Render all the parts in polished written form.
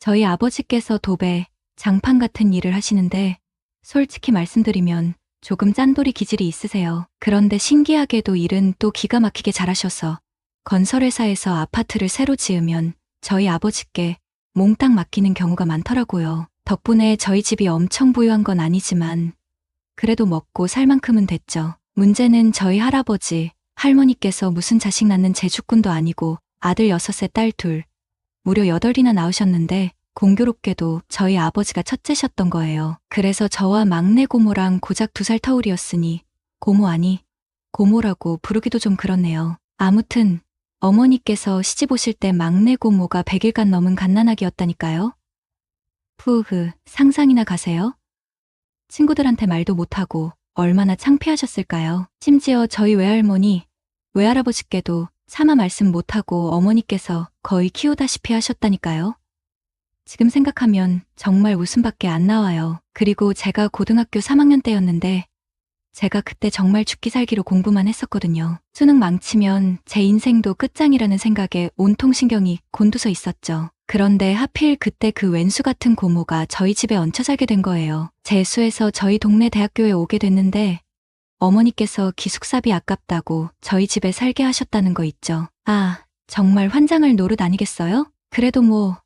저희 아버지께서 도배, 장판 같은 일을 하시는데 솔직히 말씀드리면 조금 짠돌이 기질이 있으세요. 그런데 신기하게도 일은 또 기가 막히게 잘하셔서 건설회사에서 아파트를 새로 지으면 저희 아버지께 몽땅 맡기는 경우가 많더라고요. 덕분에 저희 집이 엄청 부유한 건 아니지만 그래도 먹고 살 만큼은 됐죠. 문제는 저희 할아버지, 할머니께서 무슨 자식 낳는 제주꾼도 아니고 아들 6에 딸 2, 무려 8이나 낳으셨는데 공교롭게도 저희 아버지가 첫째셨던 거예요. 그래서 저와 막내 고모랑 고작 2살 터울이었으니 고모 아니 고모라고 부르기도 좀 그렇네요. 아무튼 어머니께서 시집 오실 때 막내 고모가 100일간 넘은 갓난아기였다니까요. 푸흐, 상상이나 가세요? 친구들한테 말도 못하고 얼마나 창피하셨을까요? 심지어 저희 외할머니, 외할아버지께도 차마 말씀 못하고 어머니께서 거의 키우다시피 하셨다니까요. 지금 생각하면 정말 웃음밖에 안 나와요. 그리고 제가 고등학교 3학년 때였는데 제가 그때 정말 죽기 살기로 공부만 했었거든요. 수능 망치면 제 인생도 끝장이라는 생각에 온통 신경이 곤두서 있었죠. 그런데 하필 그때 그 왼수 같은 고모가 저희 집에 얹혀 살게 된 거예요. 재수해서 저희 동네 대학교에 오게 됐는데 어머니께서 기숙사비 아깝다고 저희 집에 살게 하셨다는 거 있죠. 아, 정말 환장을 노릇 아니겠어요? 그래도 뭐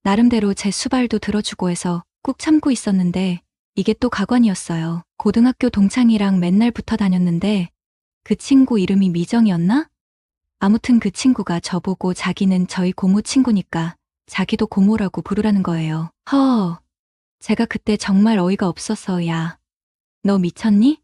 나름대로 제 수발도 들어주고 해서 꾹 참고 있었는데 이게 또 가관이었어요. 고등학교 동창이랑 맨날 붙어 다녔는데 그 친구 이름이 미정이었나? 아무튼 그 친구가 저보고 자기는 저희 고모 친구니까 자기도 고모라고 부르라는 거예요. 제가 그때 정말 어이가 없어서 야, 너 미쳤니?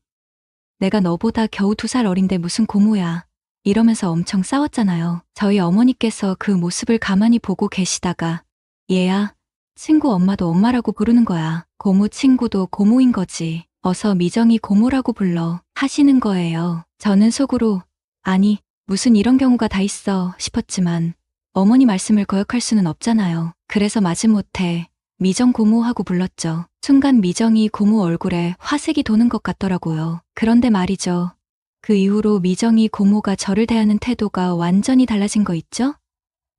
내가 너보다 겨우 2살 어린데 무슨 고모야. 이러면서 엄청 싸웠잖아요. 저희 어머니께서 그 모습을 가만히 보고 계시다가 얘야, 친구 엄마도 엄마라고 부르는 거야. 고모 친구도 고모인 거지. 어서 미정이 고모라고 불러 하시는 거예요. 저는 속으로 아니 무슨 이런 경우가 다 있어 싶었지만 어머니 말씀을 거역할 수는 없잖아요. 그래서 마지못해 미정 고모하고 불렀죠. 순간 미정이 고모 얼굴에 화색이 도는 것 같더라고요. 그런데 말이죠. 그 이후로 미정이 고모가 저를 대하는 태도가 완전히 달라진 거 있죠?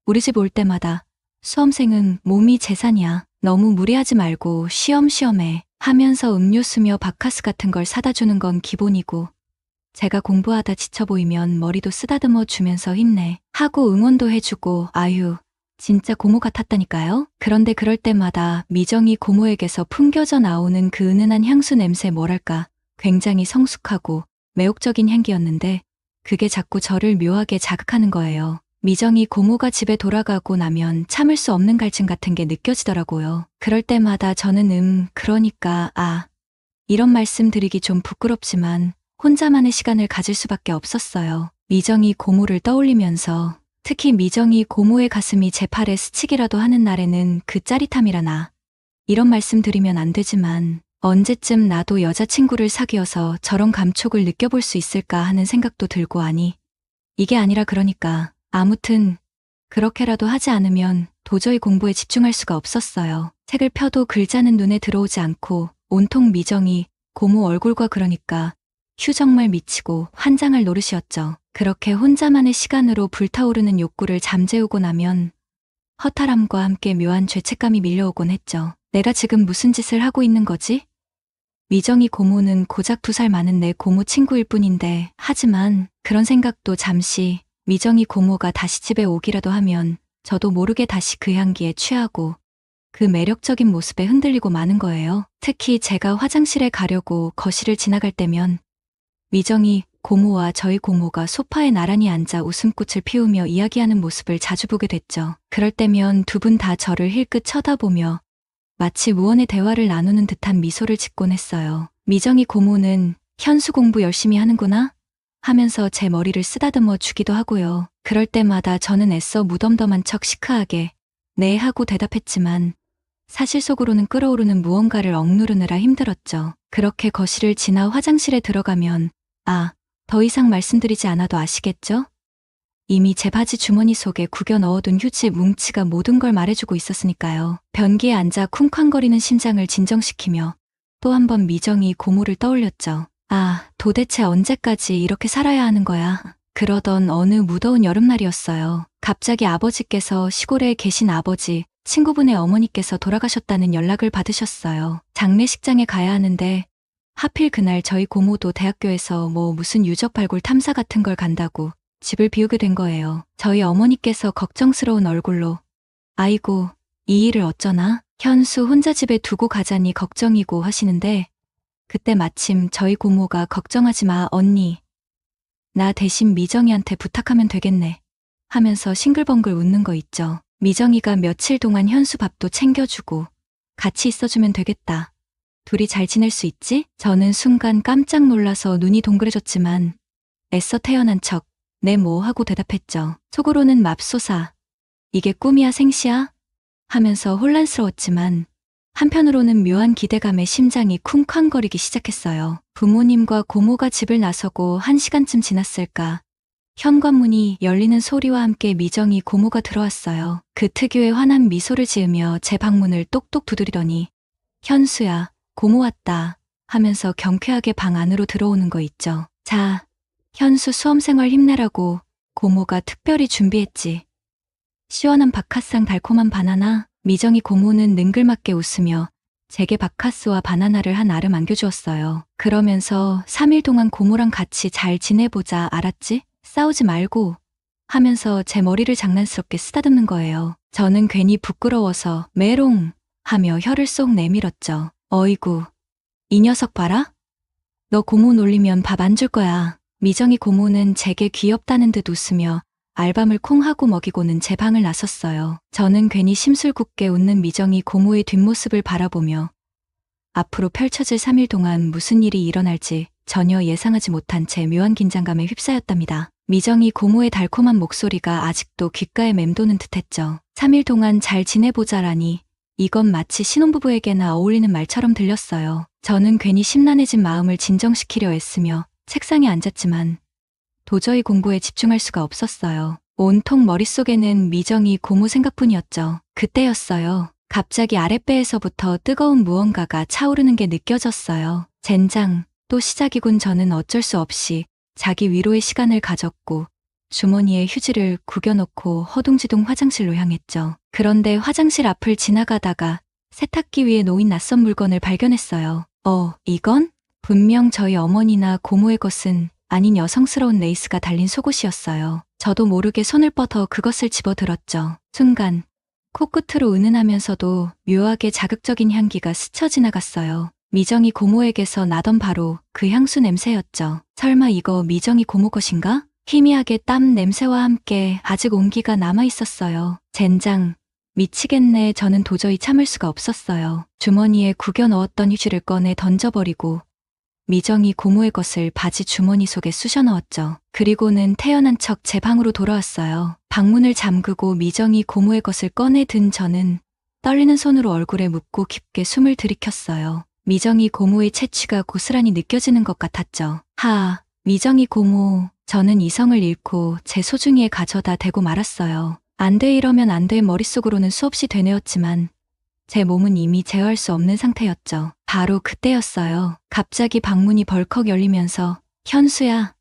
우리 집 올 때마다 수험생은 몸이 재산이야. 너무 무리하지 말고 쉬엄쉬엄해 하면서 음료수며 바카스 같은 걸 사다 주는 건 기본이고 제가 공부하다 지쳐 보이면 머리도 쓰다듬어 주면서 힘내 하고 응원도 해주고 아유 진짜 고모 같았다니까요. 그런데 그럴 때마다 미정이 고모에게서 풍겨져 나오는 그 은은한 향수 냄새 뭐랄까 굉장히 성숙하고 매혹적인 향기였는데 그게 자꾸 저를 묘하게 자극하는 거예요. 미정이 고모가 집에 돌아가고 나면 참을 수 없는 갈증 같은 게 느껴지더라고요. 그럴 때마다 저는 그러니까 이런 말씀 드리기 좀 부끄럽지만 혼자만의 시간을 가질 수밖에 없었어요. 미정이 고모를 떠올리면서 특히 미정이 고모의 가슴이 제 팔에 스치기라도 하는 날에는 그 짜릿함이라나 이런 말씀 드리면 안 되지만 언제쯤 나도 여자친구를 사귀어서 저런 감촉을 느껴볼 수 있을까 하는 생각도 들고 하니 이게 아니라 그러니까 아무튼 그렇게라도 하지 않으면 도저히 공부에 집중할 수가 없었어요. 책을 펴도 글자는 눈에 들어오지 않고 온통 미정이 고모 얼굴과 그러니까 휴 정말 미치고 환장할 노릇이었죠. 그렇게 혼자만의 시간으로 불타오르는 욕구를 잠재우고 나면 허탈함과 함께 묘한 죄책감이 밀려오곤 했죠. 내가 지금 무슨 짓을 하고 있는 거지? 미정이 고모는 고작 2살 많은 내 고모 친구일 뿐인데 하지만 그런 생각도 잠시 미정이 고모가 다시 집에 오기라도 하면 저도 모르게 다시 그 향기에 취하고 그 매력적인 모습에 흔들리고 마는 거예요. 특히 제가 화장실에 가려고 거실을 지나갈 때면 미정이 고모와 저희 고모가 소파에 나란히 앉아 웃음꽃을 피우며 이야기하는 모습을 자주 보게 됐죠. 그럴 때면 두 분 다 저를 힐끗 쳐다보며 마치 무언의 대화를 나누는 듯한 미소를 짓곤 했어요. 미정이 고모는 현수 공부 열심히 하는구나 하면서 제 머리를 쓰다듬어 주기도 하고요. 그럴 때마다 저는 애써 무덤덤한 척 시크하게 네 하고 대답했지만 사실 속으로는 끓어오르는 무언가를 억누르느라 힘들었죠. 그렇게 거실을 지나 화장실에 들어가면 더 이상 말씀드리지 않아도 아시겠죠? 이미 제 바지 주머니 속에 구겨 넣어둔 휴지 뭉치가 모든 걸 말해주고 있었으니까요. 변기에 앉아 쿵쾅거리는 심장을 진정시키며 또 한 번 미정이 고모를 떠올렸죠. 도대체 언제까지 이렇게 살아야 하는 거야? 그러던 어느 무더운 여름날이었어요. 갑자기 아버지께서 시골에 계신 아버지, 친구분의 어머니께서 돌아가셨다는 연락을 받으셨어요. 장례식장에 가야 하는데 하필 그날 저희 고모도 대학교에서 무슨 유적 발굴 탐사 같은 걸 간다고 집을 비우게 된 거예요. 저희 어머니께서 걱정스러운 얼굴로 아이고, 이 일을 어쩌나? 현수 혼자 집에 두고 가자니 걱정이고 하시는데 그때 마침 저희 고모가 걱정하지 마, 언니. 나 대신 미정이한테 부탁하면 되겠네. 하면서 싱글벙글 웃는 거 있죠. 미정이가 며칠 동안 현수 밥도 챙겨주고 같이 있어주면 되겠다. 둘이 잘 지낼 수 있지? 저는 순간 깜짝 놀라서 눈이 동그래졌지만 애써 태어난 척 네 뭐 하고 대답했죠. 속으로는 맙소사. 이게 꿈이야 생시야? 하면서 혼란스러웠지만 한편으로는 묘한 기대감에 심장이 쿵쾅거리기 시작했어요. 부모님과 고모가 집을 나서고 1시간쯤 지났을까. 현관문이 열리는 소리와 함께 미정이 고모가 들어왔어요. 그 특유의 환한 미소를 지으며 제 방문을 똑똑 두드리더니 현수야, 고모 왔다 하면서 경쾌하게 방 안으로 들어오는 거 있죠. 자, 현수 수험생활 힘내라고 고모가 특별히 준비했지. 시원한 바카스랑 달콤한 바나나. 미정이 고모는 능글맞게 웃으며 제게 바카스와 바나나를 한 알음 안겨주었어요. 그러면서 3일 동안 고모랑 같이 잘 지내보자, 알았지? 싸우지 말고 하면서 제 머리를 장난스럽게 쓰다듬는 거예요. 저는 괜히 부끄러워서 메롱 하며 혀를 쏙 내밀었죠. 어이구, 이 녀석 봐라? 너 고모 놀리면 밥 안 줄 거야. 미정이 고모는 제게 귀엽다는 듯 웃으며 알밤을 콩 하고 먹이고는 제 방을 나섰어요. 저는 괜히 심술궂게 웃는 미정이 고모의 뒷모습을 바라보며 앞으로 펼쳐질 3일 동안 무슨 일이 일어날지 전혀 예상하지 못한 제 묘한 긴장감에 휩싸였답니다. 미정이 고모의 달콤한 목소리가 아직도 귓가에 맴도는 듯했죠. 3일 동안 잘 지내보자라니 이건 마치 신혼부부에게나 어울리는 말처럼 들렸어요. 저는 괜히 심란해진 마음을 진정시키려 애쓰며 책상에 앉았지만 도저히 공부에 집중할 수가 없었어요. 온통 머릿속에는 미정이 고모 생각뿐이었죠. 그때였어요. 갑자기 아랫배에서부터 뜨거운 무언가가 차오르는 게 느껴졌어요. 젠장, 또 시작이군. 저는 어쩔 수 없이 자기 위로의 시간을 가졌고 주머니에 휴지를 구겨놓고 허둥지둥 화장실로 향했죠. 그런데 화장실 앞을 지나가다가 세탁기 위에 놓인 낯선 물건을 발견했어요. 이건? 분명 저희 어머니나 고모의 것은 아닌 여성스러운 레이스가 달린 속옷이었어요. 저도 모르게 손을 뻗어 그것을 집어들었죠. 순간 코끝으로 은은하면서도 묘하게 자극적인 향기가 스쳐 지나갔어요. 미정이 고모에게서 나던 바로 그 향수 냄새였죠. 설마 이거 미정이 고모 것인가? 희미하게 땀 냄새와 함께 아직 온기가 남아 있었어요. 젠장, 미치겠네. 저는 도저히 참을 수가 없었어요. 주머니에 구겨 넣었던 휴지를 꺼내 던져버리고 미정이 고모의 것을 바지 주머니 속에 쑤셔 넣었죠. 그리고는 태연한 척 제 방으로 돌아왔어요. 방문을 잠그고 미정이 고모의 것을 꺼내 든 저는 떨리는 손으로 얼굴에 묻고 깊게 숨을 들이켰어요. 미정이 고모의 채취가 고스란히 느껴지는 것 같았죠. 미정이 고모. 저는 이성을 잃고 제 소중이에 가져다 대고 말았어요. 안 돼, 이러면 안 돼. 머릿속으로는 수없이 되뇌었지만 제 몸은 이미 제어할 수 없는 상태였죠. 바로 그때였어요. 갑자기 방문이 벌컥 열리면서 현수야.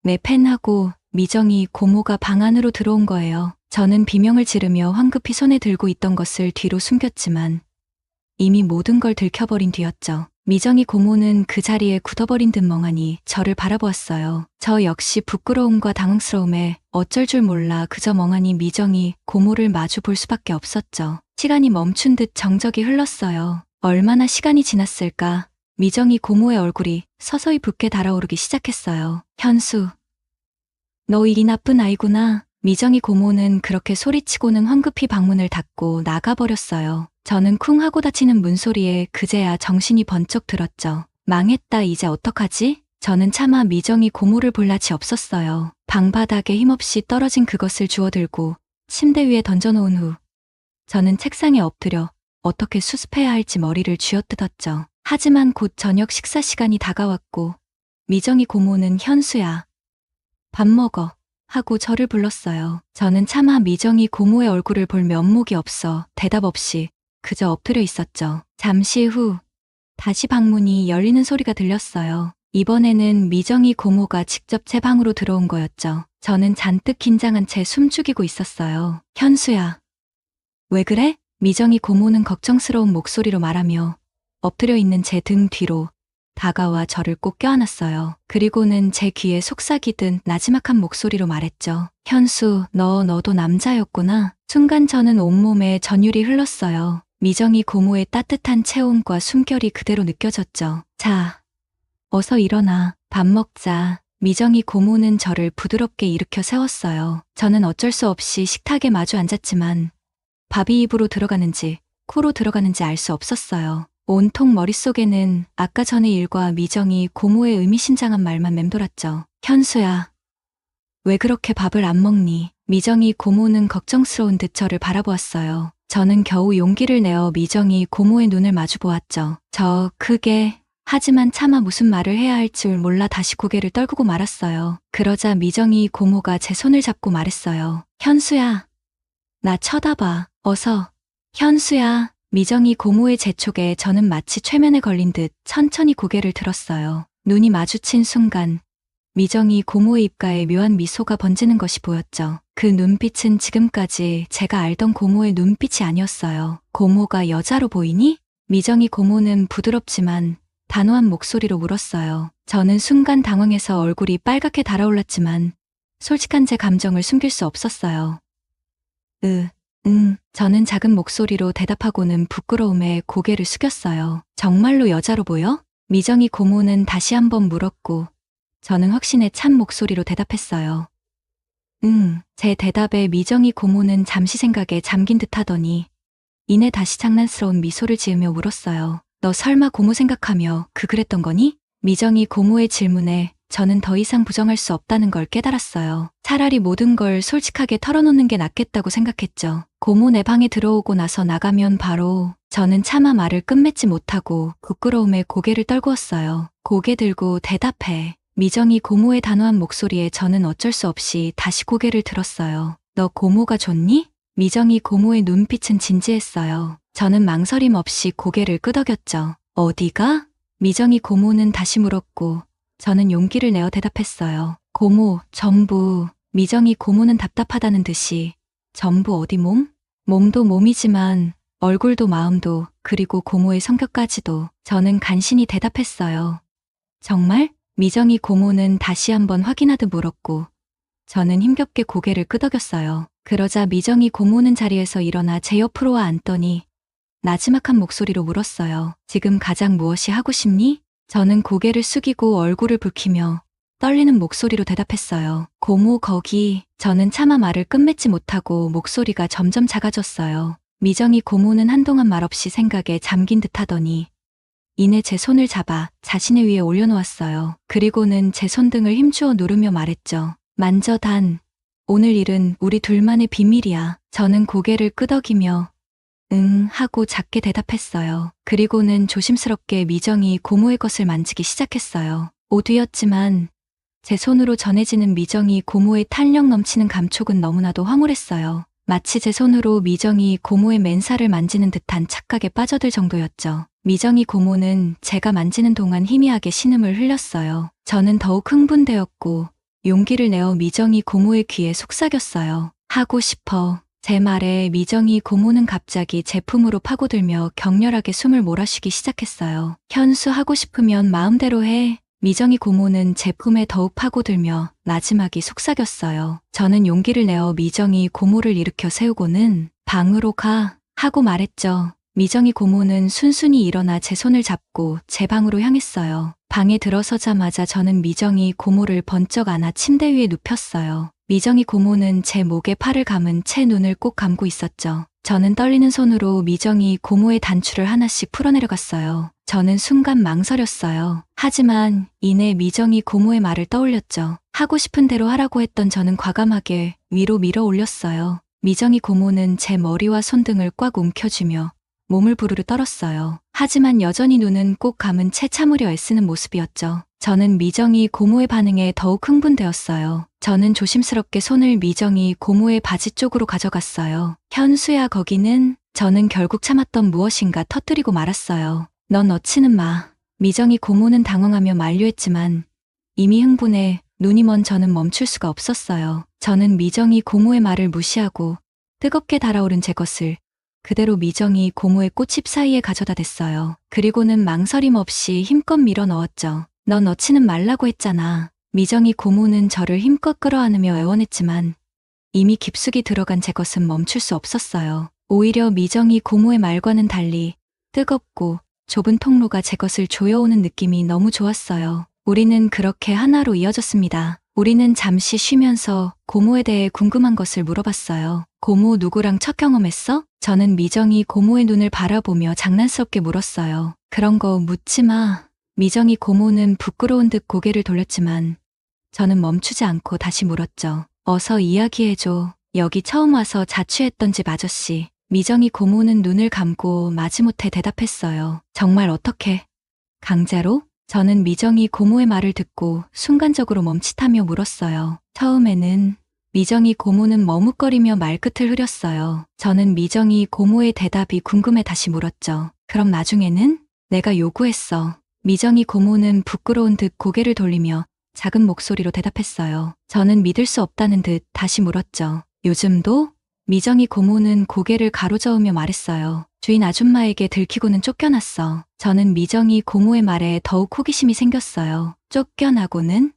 내 펜하고 미정이 고모가 방 안으로 들어온 거예요. 저는 비명을 지르며 황급히 손에 들고 있던 것을 뒤로 숨겼지만 이미 모든 걸 들켜버린 뒤였죠. 미정이 고모는 그 자리에 굳어버린 듯 멍하니 저를 바라보았어요. 저 역시 부끄러움과 당황스러움에 어쩔 줄 몰라 그저 멍하니 미정이 고모를 마주 볼 수밖에 없었죠. 시간이 멈춘 듯 정적이 흘렀어요. 얼마나 시간이 지났을까? 미정이 고모의 얼굴이 서서히 붓게 달아오르기 시작했어요. 현수, 너 이 나쁜 아이구나. 미정이 고모는 그렇게 소리치고는 황급히 방문을 닫고 나가버렸어요. 저는 쿵 하고 닫히는 문소리에 그제야 정신이 번쩍 들었죠. 망했다, 이제 어떡하지? 저는 차마 미정이 고모를 볼 낯이 없었어요. 방바닥에 힘없이 떨어진 그것을 주워들고 침대 위에 던져놓은 후 저는 책상에 엎드려 어떻게 수습해야 할지 머리를 쥐어뜯었죠. 하지만 곧 저녁 식사 시간이 다가왔고 미정이 고모는 현수야, 밥 먹어 하고 저를 불렀어요. 저는 차마 미정이 고모의 얼굴을 볼 면목이 없어 대답 없이 그저 엎드려 있었죠. 잠시 후 다시 방문이 열리는 소리가 들렸어요. 이번에는 미정이 고모가 직접 제 방으로 들어온 거였죠. 저는 잔뜩 긴장한 채 숨죽이고 있었어요. 현수야, 왜 그래? 미정이 고모는 걱정스러운 목소리로 말하며 엎드려 있는 제 등 뒤로 다가와 저를 꼭 껴안았어요. 그리고는 제 귀에 속삭이듯 나지막한 목소리로 말했죠. 현수, 너도 남자였구나. 순간 저는 온몸에 전율이 흘렀어요. 미정이 고모의 따뜻한 체온과 숨결이 그대로 느껴졌죠. 자, 어서 일어나. 밥 먹자. 미정이 고모는 저를 부드럽게 일으켜 세웠어요. 저는 어쩔 수 없이 식탁에 마주 앉았지만 밥이 입으로 들어가는지 코로 들어가는지 알 수 없었어요. 온통 머릿속에는 아까 전의 일과 미정이 고모의 의미심장한 말만 맴돌았죠. 현수야, 왜 그렇게 밥을 안 먹니? 미정이 고모는 걱정스러운 듯 저를 바라보았어요. 저는 겨우 용기를 내어 미정이 고모의 눈을 마주 보았죠. 하지만 차마 무슨 말을 해야 할 줄 몰라 다시 고개를 떨구고 말았어요. 그러자 미정이 고모가 제 손을 잡고 말했어요. 현수야, 나 쳐다봐. 어서. 현수야. 미정이 고모의 재촉에 저는 마치 최면에 걸린 듯 천천히 고개를 들었어요. 눈이 마주친 순간 미정이 고모의 입가에 묘한 미소가 번지는 것이 보였죠. 그 눈빛은 지금까지 제가 알던 고모의 눈빛이 아니었어요. 고모가 여자로 보이니? 미정이 고모는 부드럽지만 단호한 목소리로 물었어요. 저는 순간 당황해서 얼굴이 빨갛게 달아올랐지만 솔직한 제 감정을 숨길 수 없었어요. 저는 작은 목소리로 대답하고는 부끄러움에 고개를 숙였어요. 정말로 여자로 보여? 미정이 고모는 다시 한번 물었고 저는 확신에 찬 목소리로 대답했어요. 제 대답에 미정이 고모는 잠시 생각에 잠긴 듯 하더니 이내 다시 장난스러운 미소를 지으며 물었어요. 너 설마 고모 생각하며 그랬던 거니? 미정이 고모의 질문에 저는 더 이상 부정할 수 없다는 걸 깨달았어요. 차라리 모든 걸 솔직하게 털어놓는 게 낫겠다고 생각했죠. 고모 내 방에 들어오고 나서 나가면 바로 저는 차마 말을 끝맺지 못하고 부끄러움에 고개를 떨구었어요. 고개 들고 대답해. 미정이 고모의 단호한 목소리에 저는 어쩔 수 없이 다시 고개를 들었어요. 너 고모가 좋니? 미정이 고모의 눈빛은 진지했어요. 저는 망설임 없이 고개를 끄덕였죠. 어디가? 미정이 고모는 다시 물었고 저는 용기를 내어 대답했어요. 고모, 전부. 미정이 고모는 답답하다는 듯이 전부 어디 몸? 몸도 몸이지만 얼굴도 마음도 그리고 고모의 성격까지도. 저는 간신히 대답했어요. 정말? 미정이 고모는 다시 한번 확인하듯 물었고 저는 힘겹게 고개를 끄덕였어요. 그러자 미정이 고모는 자리에서 일어나 제 옆으로 와 앉더니 나지막한 목소리로 물었어요. 지금 가장 무엇이 하고 싶니? 저는 고개를 숙이고 얼굴을 붉히며 떨리는 목소리로 대답했어요. 고모 거기. 저는 차마 말을 끝맺지 못하고 목소리가 점점 작아졌어요. 미정이 고모는 한동안 말없이 생각에 잠긴 듯 하더니 이내 제 손을 잡아 자신의 위에 올려놓았어요. 그리고는 제 손등을 힘주어 누르며 말했죠. 만져 단. 오늘 일은 우리 둘만의 비밀이야. 저는 고개를 끄덕이며 응 하고 작게 대답했어요. 그리고는 조심스럽게 미정이 고모의 것을 만지기 시작했어요. 오두였지만 제 손으로 전해지는 미정이 고모의 탄력 넘치는 감촉은 너무나도 황홀했어요. 마치 제 손으로 미정이 고모의 맨살을 만지는 듯한 착각에 빠져들 정도였죠. 미정이 고모는 제가 만지는 동안 희미하게 신음을 흘렸어요. 저는 더욱 흥분되었고 용기를 내어 미정이 고모의 귀에 속삭였어요. 하고 싶어. 제 말에 미정이 고모는 갑자기 제 품으로 파고들며 격렬하게 숨을 몰아쉬기 시작했어요. 현수 하고 싶으면 마음대로 해. 미정이 고모는 제 품에 더욱 파고들며 나지막이 속삭였어요. 저는 용기를 내어 미정이 고모를 일으켜 세우고는 방으로 가 하고 말했죠. 미정이 고모는 순순히 일어나 제 손을 잡고 제 방으로 향했어요. 방에 들어서자마자 저는 미정이 고모를 번쩍 안아 침대 위에 눕혔어요. 미정이 고모는 제 목에 팔을 감은 채 눈을 꼭 감고 있었죠. 저는 떨리는 손으로 미정이 고모의 단추를 하나씩 풀어내려갔어요. 저는 순간 망설였어요. 하지만 이내 미정이 고모의 말을 떠올렸죠. 하고 싶은 대로 하라고 했던 저는 과감하게 위로 밀어 올렸어요. 미정이 고모는 제 머리와 손등을 꽉 움켜쥐며 몸을 부르르 떨었어요. 하지만 여전히 눈은 꼭 감은 채 참으려 애쓰는 모습이었죠. 저는 미정이 고모의 반응에 더욱 흥분되었어요. 저는 조심스럽게 손을 미정이 고모의 바지 쪽으로 가져갔어요. 현수야 거기는? 저는 결국 참았던 무엇인가 터뜨리고 말았어요. 넌 넣지는 마. 미정이 고모는 당황하며 만류했지만 이미 흥분해 눈이 먼 저는 멈출 수가 없었어요. 저는 미정이 고모의 말을 무시하고 뜨겁게 달아오른 제 것을 그대로 미정이 고모의 꽃잎 사이에 가져다 댔어요. 그리고는 망설임 없이 힘껏 밀어 넣었죠. 넌 넣지는 말라고 했잖아. 미정이 고모는 저를 힘껏 끌어안으며 애원했지만 이미 깊숙이 들어간 제 것은 멈출 수 없었어요. 오히려 미정이 고모의 말과는 달리 뜨겁고 좁은 통로가 제 것을 조여오는 느낌이 너무 좋았어요. 우리는 그렇게 하나로 이어졌습니다. 우리는 잠시 쉬면서 고모에 대해 궁금한 것을 물어봤어요. 고모 누구랑 첫 경험했어? 저는 미정이 고모의 눈을 바라보며 장난스럽게 물었어요. 그런 거 묻지 마. 미정이 고모는 부끄러운 듯 고개를 돌렸지만 저는 멈추지 않고 다시 물었죠. 어서 이야기해줘. 여기 처음 와서 자취했던 집 아저씨. 미정이 고모는 눈을 감고 마지못해 대답했어요. 정말 어떻게? 강제로? 저는 미정이 고모의 말을 듣고 순간적으로 멈칫하며 물었어요. 처음에는 미정이 고모는 머뭇거리며 말끝을 흐렸어요. 저는 미정이 고모의 대답이 궁금해 다시 물었죠. 그럼 나중에는? 내가 요구했어. 미정이 고모는 부끄러운 듯 고개를 돌리며 작은 목소리로 대답했어요. 저는 믿을 수 없다는 듯 다시 물었죠. 요즘도? 미정이 고모는 고개를 가로저으며 말했어요. 주인 아줌마에게 들키고는 쫓겨났어. 저는 미정이 고모의 말에 더욱 호기심이 생겼어요. 쫓겨나고는?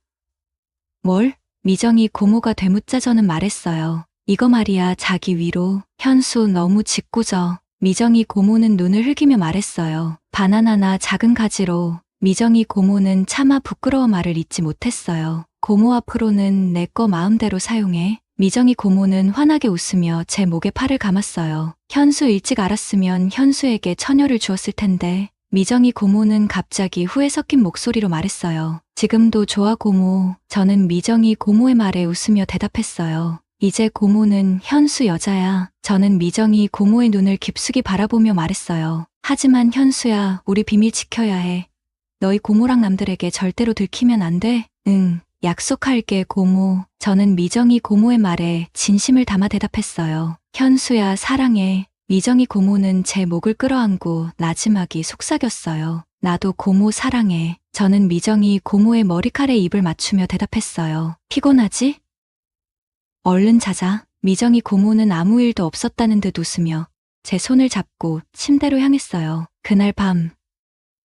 뭘? 미정이 고모가 되묻자 저는 말했어요. 이거 말이야 자기 위로. 현수 너무 짓궂어. 미정이 고모는 눈을 흘기며 말했어요. 바나나나 작은 가지로. 미정이 고모는 차마 부끄러워 말을 잇지 못했어요. 고모 앞으로는 내 거 마음대로 사용해. 미정이 고모는 환하게 웃으며 제 목에 팔을 감았어요. 현수 일찍 알았으면 현수에게 처녀를 주었을 텐데. 미정이 고모는 갑자기 후회 섞인 목소리로 말했어요. 지금도 좋아 고모. 저는 미정이 고모의 말에 웃으며 대답했어요. 이제 고모는 현수 여자야. 저는 미정이 고모의 눈을 깊숙이 바라보며 말했어요. 하지만 현수야, 우리 비밀 지켜야 해. 너희 고모랑 남들에게 절대로 들키면 안 돼. 응, 약속할게 고모. 저는 미정이 고모의 말에 진심을 담아 대답했어요. 현수야 사랑해. 미정이 고모는 제 목을 끌어안고 나지막이 속삭였어요. 나도 고모 사랑해. 저는 미정이 고모의 머리칼에 입을 맞추며 대답했어요. 피곤하지? 얼른 자자. 미정이 고모는 아무 일도 없었다는 듯 웃으며 제 손을 잡고 침대로 향했어요. 그날 밤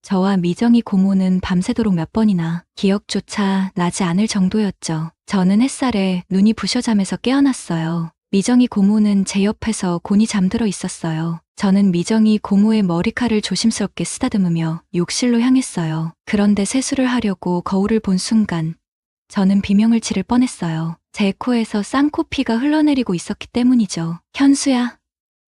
저와 미정이 고모는 밤새도록 몇 번이나 기억조차 나지 않을 정도였죠. 저는 햇살에 눈이 부셔 잠에서 깨어났어요. 미정이 고모는 제 옆에서 곤히 잠들어 있었어요. 저는 미정이 고모의 머리칼을 조심스럽게 쓰다듬으며 욕실로 향했어요. 그런데 세수를 하려고 거울을 본 순간 저는 비명을 지를 뻔했어요. 제 코에서 쌍코피가 흘러내리고 있었기 때문이죠. 현수야,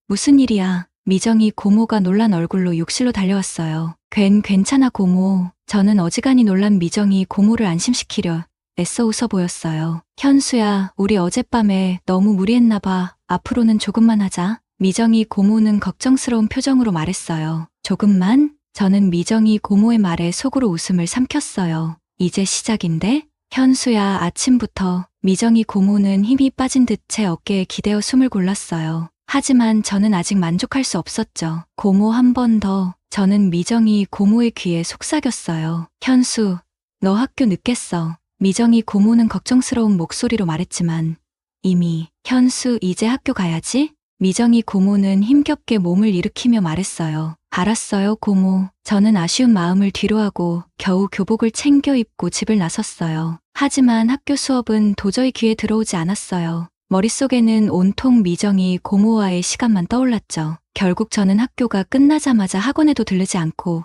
무슨 일이야? 미정이 고모가 놀란 얼굴로 욕실로 달려왔어요. 괜찮아 고모. 저는 어지간히 놀란 미정이 고모를 안심시키려 애써 웃어 보였어요. 현수야, 우리 어젯밤에 너무 무리했나 봐. 앞으로는 조금만 하자. 미정이 고모는 걱정스러운 표정으로 말했어요. 조금만? 저는 미정이 고모의 말에 속으로 웃음을 삼켰어요. 이제 시작인데? 현수야, 아침부터. 미정이 고모는 힘이 빠진 듯 제 어깨에 기대어 숨을 골랐어요. 하지만 저는 아직 만족할 수 없었죠. 고모 한 번 더. 저는 미정이 고모의 귀에 속삭였어요. 현수, 너 학교 늦겠어. 미정이 고모는 걱정스러운 목소리로 말했지만 이미 현수 이제 학교 가야지? 미정이 고모는 힘겹게 몸을 일으키며 말했어요. 알았어요 고모. 저는 아쉬운 마음을 뒤로하고 겨우 교복을 챙겨 입고 집을 나섰어요. 하지만 학교 수업은 도저히 귀에 들어오지 않았어요. 머릿속에는 온통 미정이 고모와의 시간만 떠올랐죠. 결국 저는 학교가 끝나자마자 학원에도 들르지 않고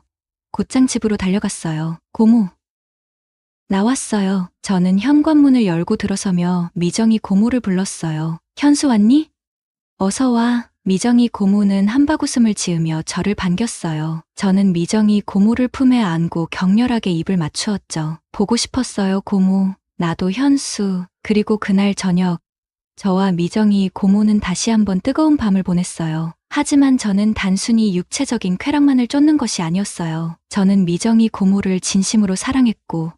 곧장 집으로 달려갔어요. 고모. 나왔어요. 저는 현관문을 열고 들어서며 미정이 고모를 불렀어요. 현수 왔니? 어서 와. 미정이 고모는 한바구음을 지으며 저를 반겼어요. 저는 미정이 고모를 품에 안고 격렬하게 입을 맞추었죠. 보고 싶었어요 고모. 나도 현수. 그리고 그날 저녁 저와 미정이 고모는 다시 한번 뜨거운 밤을 보냈어요. 하지만 저는 단순히 육체적인 쾌락만을 쫓는 것이 아니었어요. 저는 미정이 고모를 진심으로 사랑했고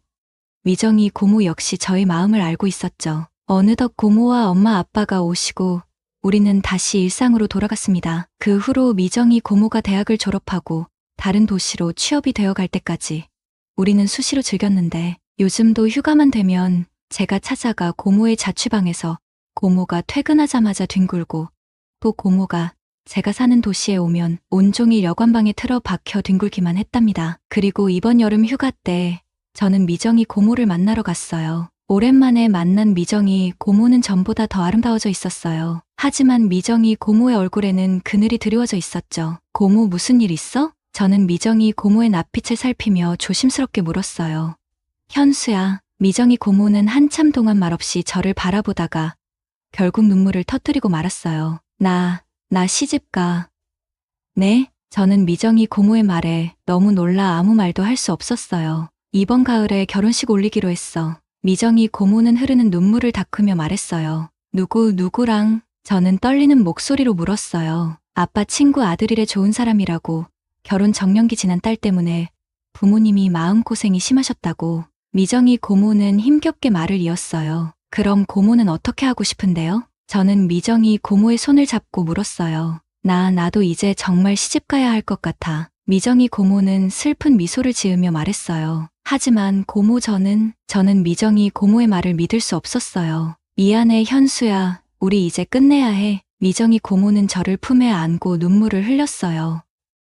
미정이 고모 역시 저의 마음을 알고 있었죠. 어느덧 고모와 엄마 아빠가 오시고 우리는 다시 일상으로 돌아갔습니다. 그 후로 미정이 고모가 대학을 졸업하고 다른 도시로 취업이 되어 갈 때까지 우리는 수시로 즐겼는데 요즘도 휴가만 되면 제가 찾아가 고모의 자취방에서 고모가 퇴근하자마자 뒹굴고 또 고모가 제가 사는 도시에 오면 온종일 여관방에 틀어박혀 뒹굴기만 했답니다. 그리고 이번 여름 휴가 때 저는 미정이 고모를 만나러 갔어요. 오랜만에 만난 미정이 고모는 전보다 더 아름다워져 있었어요. 하지만 미정이 고모의 얼굴에는 그늘이 드리워져 있었죠. 고모 무슨 일 있어? 저는 미정이 고모의 낯빛을 살피며 조심스럽게 물었어요. 현수야, 미정이 고모는 한참 동안 말없이 저를 바라보다가 결국 눈물을 터뜨리고 말았어요. 나 시집가. 네? 저는 미정이 고모의 말에 너무 놀라 아무 말도 할 수 없었어요. 이번 가을에 결혼식 올리기로 했어. 미정이 고모는 흐르는 눈물을 닦으며 말했어요. 누구랑? 저는 떨리는 목소리로 물었어요. 아빠 친구 아들이래 좋은 사람이라고. 결혼 정년기 지난 딸 때문에 부모님이 마음고생이 심하셨다고. 미정이 고모는 힘겹게 말을 이었어요. 그럼 고모는 어떻게 하고 싶은데요? 저는 미정이 고모의 손을 잡고 물었어요. 나도 이제 정말 시집 가야 할 것 같아. 미정이 고모는 슬픈 미소를 지으며 말했어요. 하지만 고모 저는 미정이 고모의 말을 믿을 수 없었어요. 미안해 현수야. 우리 이제 끝내야 해. 미정이 고모는 저를 품에 안고 눈물을 흘렸어요.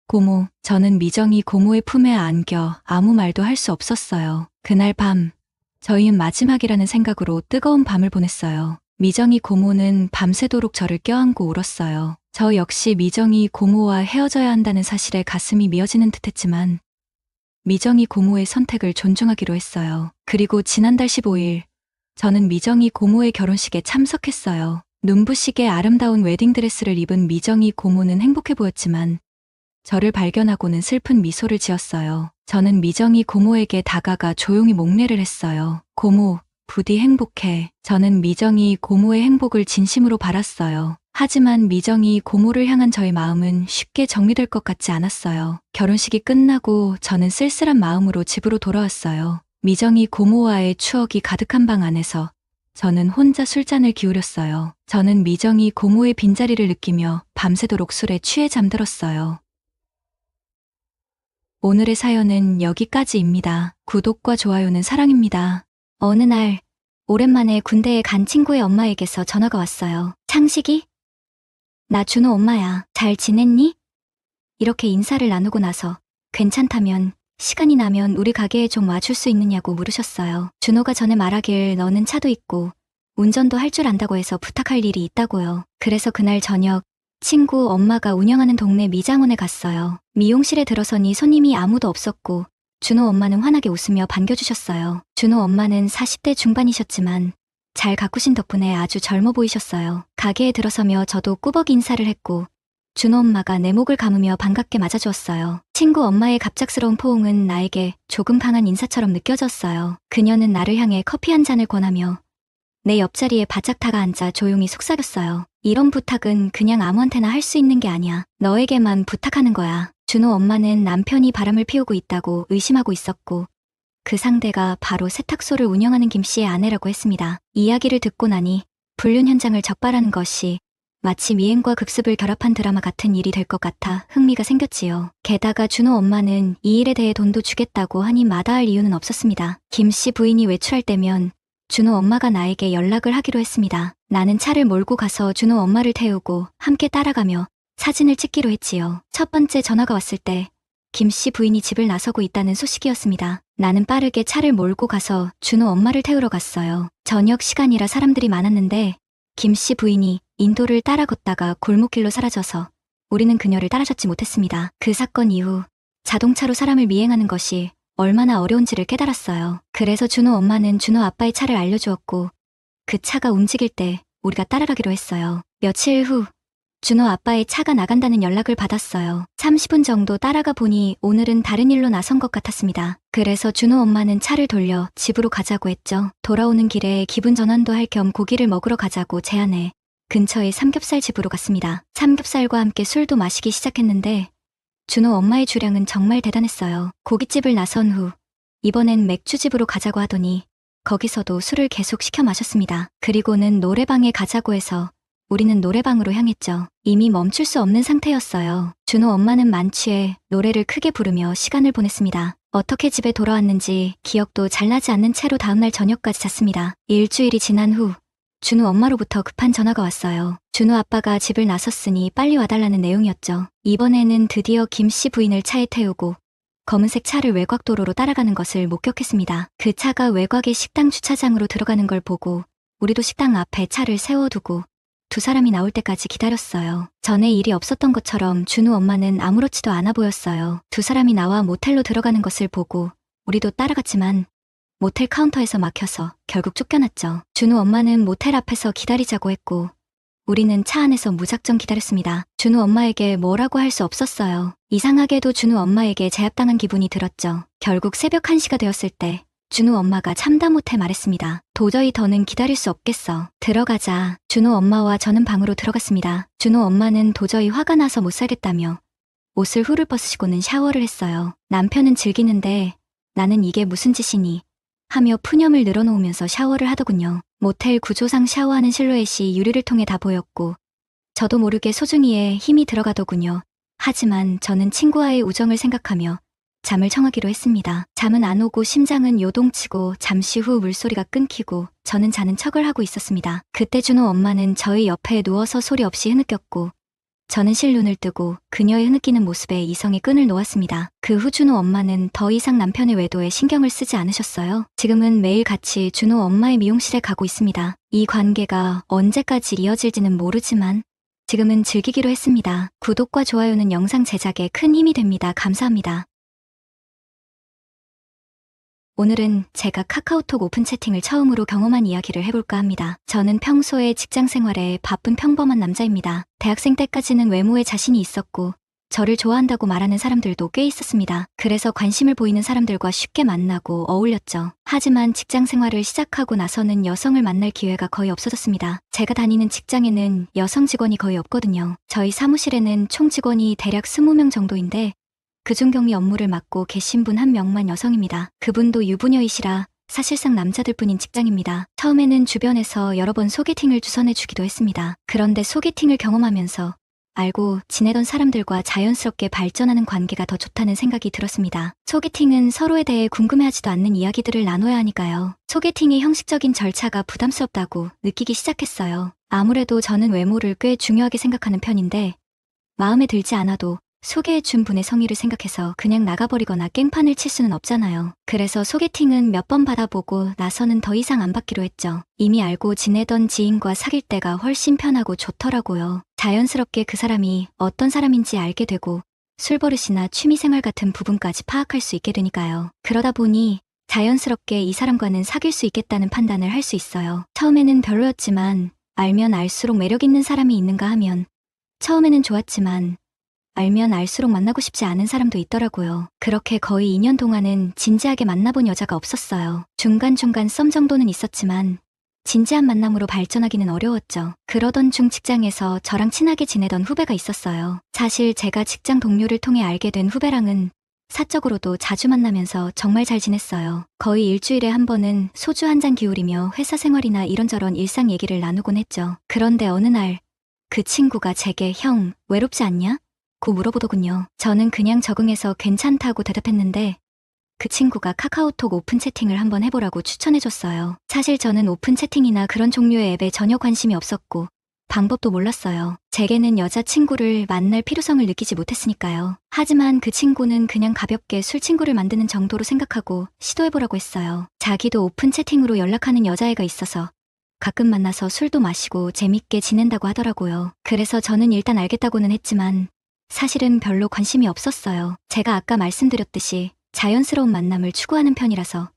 고모, 저는 미정이 고모의 품에 안겨 아무 말도 할 수 없었어요. 그날 밤, 저희는 마지막이라는 생각으로 뜨거운 밤을 보냈어요. 미정이 고모는 밤새도록 저를 껴안고 울었어요. 저 역시 미정이 고모와 헤어져야 한다는 사실에 가슴이 미어지는 듯했지만 미정이 고모의 선택을 존중하기로 했어요. 그리고 지난달 15일 저는 미정이 고모의 결혼식에 참석했어요. 눈부시게 아름다운 웨딩드레스를 입은 미정이 고모는 행복해 보였지만 저를 발견하고는 슬픈 미소를 지었어요. 저는 미정이 고모에게 다가가 조용히 목례를 했어요. 고모, 부디 행복해. 저는 미정이 고모의 행복을 진심으로 바랐어요. 하지만 미정이 고모를 향한 저의 마음은 쉽게 정리될 것 같지 않았어요. 결혼식이 끝나고 저는 쓸쓸한 마음으로 집으로 돌아왔어요. 미정이 고모와의 추억이 가득한 방 안에서 저는 혼자 술잔을 기울였어요. 저는 미정이 고모의 빈자리를 느끼며 밤새도록 술에 취해 잠들었어요. 오늘의 사연은 여기까지입니다. 구독과 좋아요는 사랑입니다. 어느 날 오랜만에 군대에 간 친구의 엄마에게서 전화가 왔어요. 창식이? 나 준호 엄마야. 잘 지냈니? 이렇게 인사를 나누고 나서 괜찮다면 시간이 나면 우리 가게에 좀 와줄 수 있느냐고 물으셨어요. 준호가 전에 말하길 너는 차도 있고 운전도 할 줄 안다고 해서 부탁할 일이 있다고요. 그래서 그날 저녁 친구 엄마가 운영하는 동네 미장원에 갔어요. 미용실에 들어서니 손님이 아무도 없었고 준호 엄마는 환하게 웃으며 반겨주셨어요. 준호 엄마는 40대 중반이셨지만 잘 가꾸신 덕분에 아주 젊어 보이셨어요. 가게에 들어서며 저도 꾸벅 인사를 했고 준호 엄마가 내 목을 감으며 반갑게 맞아주었어요. 친구 엄마의 갑작스러운 포옹은 나에게 조금 강한 인사처럼 느껴졌어요. 그녀는 나를 향해 커피 한 잔을 권하며 내 옆자리에 바짝 다가 앉아 조용히 속삭였어요. 이런 부탁은 그냥 아무한테나 할 수 있는 게 아니야. 너에게만 부탁하는 거야. 준호 엄마는 남편이 바람을 피우고 있다고 의심하고 있었고 그 상대가 바로 세탁소를 운영하는 김 씨의 아내라고 했습니다. 이야기를 듣고 나니 불륜 현장을 적발하는 것이 마치 미행과 급습을 결합한 드라마 같은 일이 될 것 같아 흥미가 생겼지요. 게다가 준호 엄마는 이 일에 대해 돈도 주겠다고 하니 마다할 이유는 없었습니다. 김 씨 부인이 외출할 때면 준호 엄마가 나에게 연락을 하기로 했습니다. 나는 차를 몰고 가서 준호 엄마를 태우고 함께 따라가며 사진을 찍기로 했지요. 첫 번째 전화가 왔을 때 김 씨 부인이 집을 나서고 있다는 소식이었습니다. 나는 빠르게 차를 몰고 가서 준호 엄마를 태우러 갔어요. 저녁 시간이라 사람들이 많았는데 김 씨 부인이 인도를 따라 걷다가 골목길로 사라져서 우리는 그녀를 따라잡지 못했습니다. 그 사건 이후 자동차로 사람을 미행하는 것이 얼마나 어려운지를 깨달았어요. 그래서 준호 엄마는 준호 아빠의 차를 알려주었고 그 차가 움직일 때 우리가 따라가기로 했어요. 며칠 후 준호 아빠의 차가 나간다는 연락을 받았어요. 30분 정도 따라가 보니 오늘은 다른 일로 나선 것 같았습니다. 그래서 준호 엄마는 차를 돌려 집으로 가자고 했죠. 돌아오는 길에 기분 전환도 할 겸 고기를 먹으러 가자고 제안해 근처의 삼겹살 집으로 갔습니다. 삼겹살과 함께 술도 마시기 시작했는데 준호 엄마의 주량은 정말 대단했어요. 고깃집을 나선 후 이번엔 맥주집으로 가자고 하더니 거기서도 술을 계속 시켜 마셨습니다. 그리고는 노래방에 가자고 해서 우리는 노래방으로 향했죠. 이미 멈출 수 없는 상태였어요. 준호 엄마는 만취해 노래를 크게 부르며 시간을 보냈습니다. 어떻게 집에 돌아왔는지 기억도 잘 나지 않는 채로 다음날 저녁까지 잤습니다. 일주일이 지난 후 준우 엄마로부터 급한 전화가 왔어요. 준우 아빠가 집을 나섰으니 빨리 와달라는 내용이었죠. 이번에는 드디어 김 씨 부인을 차에 태우고 검은색 차를 외곽도로로 따라가는 것을 목격했습니다. 그 차가 외곽의 식당 주차장으로 들어가는 걸 보고 우리도 식당 앞에 차를 세워두고 두 사람이 나올 때까지 기다렸어요. 전에 일이 없었던 것처럼 준우 엄마는 아무렇지도 않아 보였어요. 두 사람이 나와 모텔로 들어가는 것을 보고 우리도 따라갔지만 모텔 카운터에서 막혀서 결국 쫓겨났죠. 준우 엄마는 모텔 앞에서 기다리자고 했고 우리는 차 안에서 무작정 기다렸습니다. 준우 엄마에게 뭐라고 할 수 없었어요. 이상하게도 준우 엄마에게 제압당한 기분이 들었죠. 결국 새벽 1시가 되었을 때 준우 엄마가 참다 못해 말했습니다. 도저히 더는 기다릴 수 없겠어. 들어가자. 준우 엄마와 저는 방으로 들어갔습니다. 준우 엄마는 도저히 화가 나서 못 살겠다며 옷을 후를 벗으시고는 샤워를 했어요. 남편은 즐기는데 나는 이게 무슨 짓이니 하며 푸념을 늘어놓으면서 샤워를 하더군요. 모텔 구조상 샤워하는 실루엣이 유리를 통해 다 보였고 저도 모르게 소중이에 힘이 들어가더군요. 하지만 저는 친구와의 우정을 생각하며 잠을 청하기로 했습니다. 잠은 안 오고 심장은 요동치고 잠시 후 물소리가 끊기고 저는 자는 척을 하고 있었습니다. 그때 준호 엄마는 저희 옆에 누워서 소리 없이 흐느꼈고 저는 실눈을 뜨고 그녀의 흐느끼는 모습에 이성의 끈을 놓았습니다. 그 후 준호 엄마는 더 이상 남편의 외도에 신경을 쓰지 않으셨어요. 지금은 매일 같이 준호 엄마의 미용실에 가고 있습니다. 이 관계가 언제까지 이어질지는 모르지만 지금은 즐기기로 했습니다. 구독과 좋아요는 영상 제작에 큰 힘이 됩니다. 감사합니다. 오늘은 제가 카카오톡 오픈 채팅을 처음으로 경험한 이야기를 해볼까 합니다. 저는 평소에 직장 생활에 바쁜 평범한 남자입니다. 대학생 때까지는 외모에 자신이 있었고 저를 좋아한다고 말하는 사람들도 꽤 있었습니다. 그래서 관심을 보이는 사람들과 쉽게 만나고 어울렸죠. 하지만 직장 생활을 시작하고 나서는 여성을 만날 기회가 거의 없어졌습니다. 제가 다니는 직장에는 여성 직원이 거의 없거든요. 저희 사무실에는 총 직원이 대략 20명 정도인데 그중 격리 업무를 맡고 계신 분 한 명만 여성입니다. 그분도 유부녀이시라 사실상 남자들뿐인 직장입니다. 처음에는 주변에서 여러 번 소개팅을 주선해주기도 했습니다. 그런데 소개팅을 경험하면서 알고 지내던 사람들과 자연스럽게 발전하는 관계가 더 좋다는 생각이 들었습니다. 소개팅은 서로에 대해 궁금해하지도 않는 이야기들을 나눠야 하니까요. 소개팅의 형식적인 절차가 부담스럽다고 느끼기 시작했어요. 아무래도 저는 외모를 꽤 중요하게 생각하는 편인데 마음에 들지 않아도 소개해준 분의 성의를 생각해서 그냥 나가버리거나 깽판을 칠 수는 없잖아요. 그래서 소개팅은 몇 번 받아보고 나서는 더 이상 안 받기로 했죠. 이미 알고 지내던 지인과 사귈 때가 훨씬 편하고 좋더라고요. 자연스럽게 그 사람이 어떤 사람인지 알게 되고 술버릇이나 취미생활 같은 부분까지 파악할 수 있게 되니까요. 그러다 보니 자연스럽게 이 사람과는 사귈 수 있겠다는 판단을 할 수 있어요. 처음에는 별로였지만 알면 알수록 매력 있는 사람이 있는가 하면 처음에는 좋았지만 알면 알수록 만나고 싶지 않은 사람도 있더라고요. 그렇게 거의 2년 동안은 진지하게 만나본 여자가 없었어요. 중간중간 썸 정도는 있었지만 진지한 만남으로 발전하기는 어려웠죠. 그러던 중 직장에서 저랑 친하게 지내던 후배가 있었어요. 사실 제가 직장 동료를 통해 알게 된 후배랑은 사적으로도 자주 만나면서 정말 잘 지냈어요. 거의 일주일에 한 번은 소주 한 잔 기울이며 회사 생활이나 이런저런 일상 얘기를 나누곤 했죠. 그런데 어느 날 그 친구가 제게 형, 외롭지 않냐? 고 물어보더군요. 저는 그냥 적응해서 괜찮다고 대답했는데 그 친구가 카카오톡 오픈 채팅을 한번 해보라고 추천해줬어요. 사실 저는 오픈 채팅이나 그런 종류의 앱에 전혀 관심이 없었고 방법도 몰랐어요. 제게는 여자친구를 만날 필요성을 느끼지 못했으니까요. 하지만 그 친구는 그냥 가볍게 술 친구를 만드는 정도로 생각하고 시도해보라고 했어요. 자기도 오픈 채팅으로 연락하는 여자애가 있어서 가끔 만나서 술도 마시고 재밌게 지낸다고 하더라고요. 그래서 저는 일단 알겠다고는 했지만 사실은 별로 관심이 없었어요. 제가 아까 말씀드렸듯이 자연스러운 만남을 추구하는 편이라서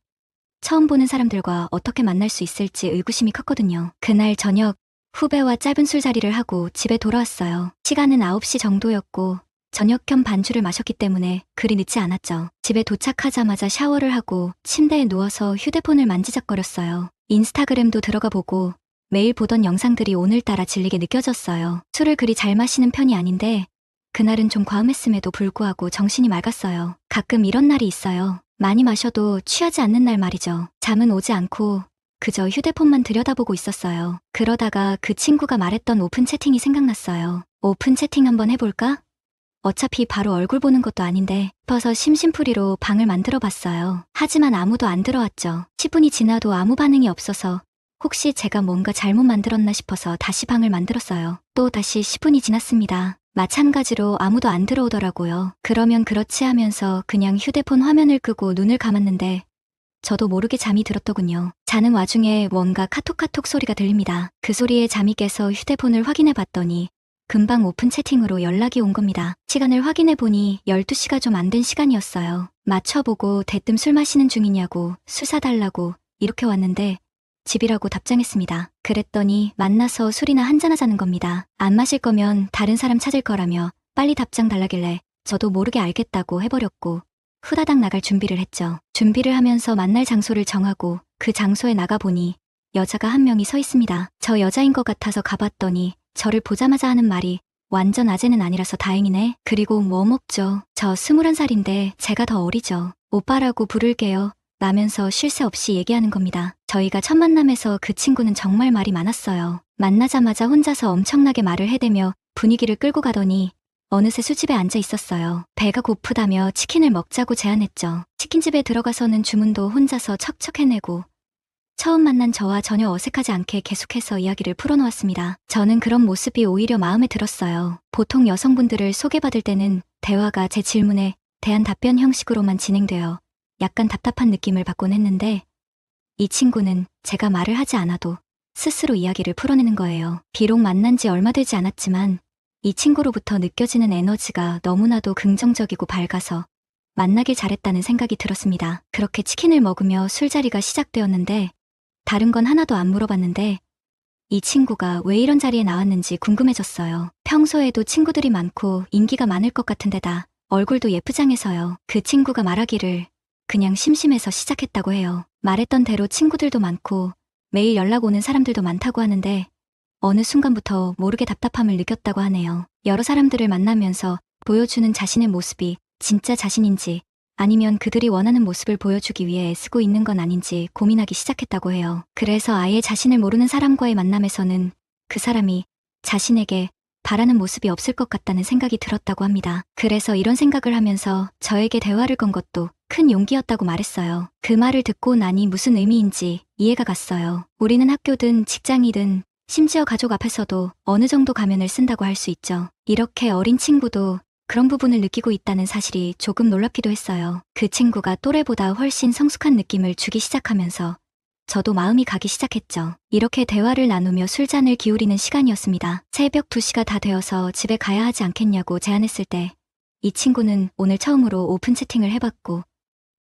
처음 보는 사람들과 어떻게 만날 수 있을지 의구심이 컸거든요. 그날 저녁 후배와 짧은 술자리를 하고 집에 돌아왔어요. 시간은 9시 정도였고 저녁 겸 반주를 마셨기 때문에 그리 늦지 않았죠. 집에 도착하자마자 샤워를 하고 침대에 누워서 휴대폰을 만지작거렸어요. 인스타그램도 들어가 보고 매일 보던 영상들이 오늘따라 질리게 느껴졌어요. 술을 그리 잘 마시는 편이 아닌데 그날은 좀 과음했음에도 불구하고 정신이 맑았어요. 가끔 이런 날이 있어요. 많이 마셔도 취하지 않는 날 말이죠. 잠은 오지 않고 그저 휴대폰만 들여다보고 있었어요. 그러다가 그 친구가 말했던 오픈 채팅이 생각났어요. 오픈 채팅 한번 해볼까? 어차피 바로 얼굴 보는 것도 아닌데 싶어서 심심풀이로 방을 만들어 봤어요. 하지만 아무도 안 들어왔죠. 10분이 지나도 아무 반응이 없어서 혹시 제가 뭔가 잘못 만들었나 싶어서 다시 방을 만들었어요. 또 다시 10분이 지났습니다. 마찬가지로 아무도 안 들어오더라고요. 그러면 그렇지 하면서 그냥 휴대폰 화면을 끄고 눈을 감았는데 저도 모르게 잠이 들었더군요. 자는 와중에 뭔가 카톡 소리가 들립니다. 그 소리에 잠이 깨서 휴대폰을 확인해 봤더니 금방 오픈 채팅으로 연락이 온 겁니다. 시간을 확인해 보니 12시가 좀 안 된 시간이었어요. 맞춰보고 대뜸 술 마시는 중이냐고 술 사달라고 이렇게 왔는데 집이라고 답장했습니다. 그랬더니 만나서 술이나 한잔하자는 겁니다. 안 마실 거면 다른 사람 찾을 거라며 빨리 답장 달라길래 저도 모르게 알겠다고 해버렸고 후다닥 나갈 준비를 했죠. 준비를 하면서 만날 장소를 정하고 그 장소에 나가보니 여자가 한 명이 서 있습니다. 저 여자인 것 같아서 가봤더니 저를 보자마자 하는 말이 완전 아재는 아니라서 다행이네. 그리고 뭐 먹죠? 저 21살인데 제가 더 어리죠. 오빠라고 부를게요. 라면서 쉴 새 없이 얘기하는 겁니다. 저희가 첫 만남에서 그 친구는 정말 말이 많았어요. 만나자마자 혼자서 엄청나게 말을 해대며 분위기를 끌고 가더니 어느새 술집에 앉아 있었어요. 배가 고프다며 치킨을 먹자고 제안했죠. 치킨집에 들어가서는 주문도 혼자서 척척 해내고 처음 만난 저와 전혀 어색하지 않게 계속해서 이야기를 풀어놓았습니다. 저는 그런 모습이 오히려 마음에 들었어요. 보통 여성분들을 소개받을 때는 대화가 제 질문에 대한 답변 형식으로만 진행되어 약간 답답한 느낌을 받곤 했는데 이 친구는 제가 말을 하지 않아도 스스로 이야기를 풀어내는 거예요. 비록 만난 지 얼마 되지 않았지만 이 친구로부터 느껴지는 에너지가 너무나도 긍정적이고 밝아서 만나길 잘했다는 생각이 들었습니다. 그렇게 치킨을 먹으며 술자리가 시작되었는데 다른 건 하나도 안 물어봤는데 이 친구가 왜 이런 자리에 나왔는지 궁금해졌어요. 평소에도 친구들이 많고 인기가 많을 것 같은데다 얼굴도 예쁘장해서요. 그 친구가 말하기를 그냥 심심해서 시작했다고 해요. 말했던 대로 친구들도 많고 매일 연락 오는 사람들도 많다고 하는데 어느 순간부터 모르게 답답함을 느꼈다고 하네요. 여러 사람들을 만나면서 보여주는 자신의 모습이 진짜 자신인지 아니면 그들이 원하는 모습을 보여주기 위해 애쓰고 있는 건 아닌지 고민하기 시작했다고 해요. 그래서 아예 자신을 모르는 사람과의 만남에서는 그 사람이 자신에게 바라는 모습이 없을 것 같다는 생각이 들었다고 합니다. 그래서 이런 생각을 하면서 저에게 대화를 건 것도 큰 용기였다고 말했어요. 그 말을 듣고 나니 무슨 의미인지 이해가 갔어요. 우리는 학교든 직장이든 심지어 가족 앞에서도 어느 정도 가면을 쓴다고 할 수 있죠. 이렇게 어린 친구도 그런 부분을 느끼고 있다는 사실이 조금 놀랍기도 했어요. 그 친구가 또래보다 훨씬 성숙한 느낌을 주기 시작하면서 저도 마음이 가기 시작했죠. 이렇게 대화를 나누며 술잔을 기울이는 시간이었습니다. 새벽 2시가 다 되어서 집에 가야 하지 않겠냐고 제안했을 때 이 친구는 오늘 처음으로 오픈 채팅을 해봤고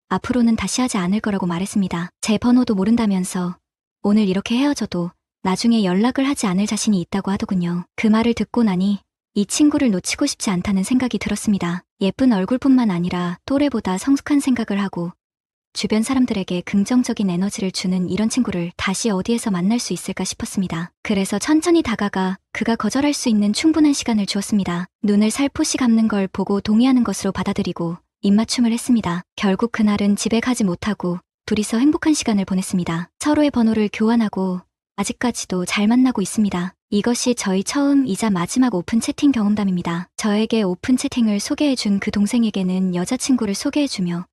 앞으로는 다시 하지 않을 거라고 말했습니다. 제 번호도 모른다면서 오늘 이렇게 헤어져도 나중에 연락을 하지 않을 자신이 있다고 하더군요. 그 말을 듣고 나니 이 친구를 놓치고 싶지 않다는 생각이 들었습니다. 예쁜 얼굴뿐만 아니라 또래보다 성숙한 생각을 하고 주변 사람들에게 긍정적인 에너지를 주는 이런 친구를 다시 어디에서 만날 수 있을까 싶었습니다. 그래서 천천히 다가가 그가 거절할 수 있는 충분한 시간을 주었습니다. 눈을 살포시 감는 걸 보고 동의하는 것으로 받아들이고 입맞춤을 했습니다. 결국 그날은 집에 가지 못하고 둘이서 행복한 시간을 보냈습니다. 서로의 번호를 교환하고 아직까지도 잘 만나고 있습니다. 이것이 저희 처음이자 마지막 오픈 채팅 경험담입니다. 저에게 오픈 채팅을 소개해준 그 동생에게는 여자친구를 소개해주며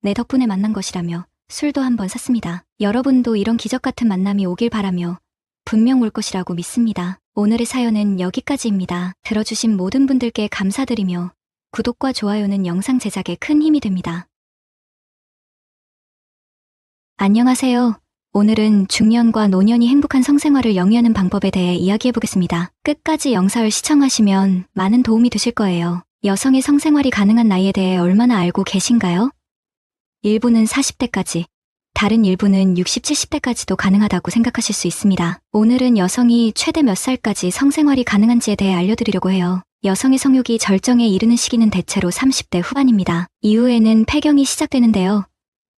내 덕분에 만난 것이라며 술도 한번 샀습니다. 여러분도 이런 기적 같은 만남이 오길 바라며 분명 올 것이라고 믿습니다. 오늘의 사연은 여기까지입니다. 들어주신 모든 분들께 감사드리며 구독과 좋아요는 영상 제작에 큰 힘이 됩니다. 안녕하세요. 오늘은 중년과 노년이 행복한 성생활을 영위하는 방법에 대해 이야기해보겠습니다. 끝까지 영상을 시청하시면 많은 도움이 되실 거예요. 여성의 성생활이 가능한 나이에 대해 얼마나 알고 계신가요? 일부는 40대까지, 다른 일부는 60, 70대까지도 가능하다고 생각하실 수 있습니다. 오늘은 여성이 최대 몇 살까지 성생활이 가능한지에 대해 알려드리려고 해요. 여성의 성욕이 절정에 이르는 시기는 대체로 30대 후반입니다. 이후에는 폐경이 시작되는데요.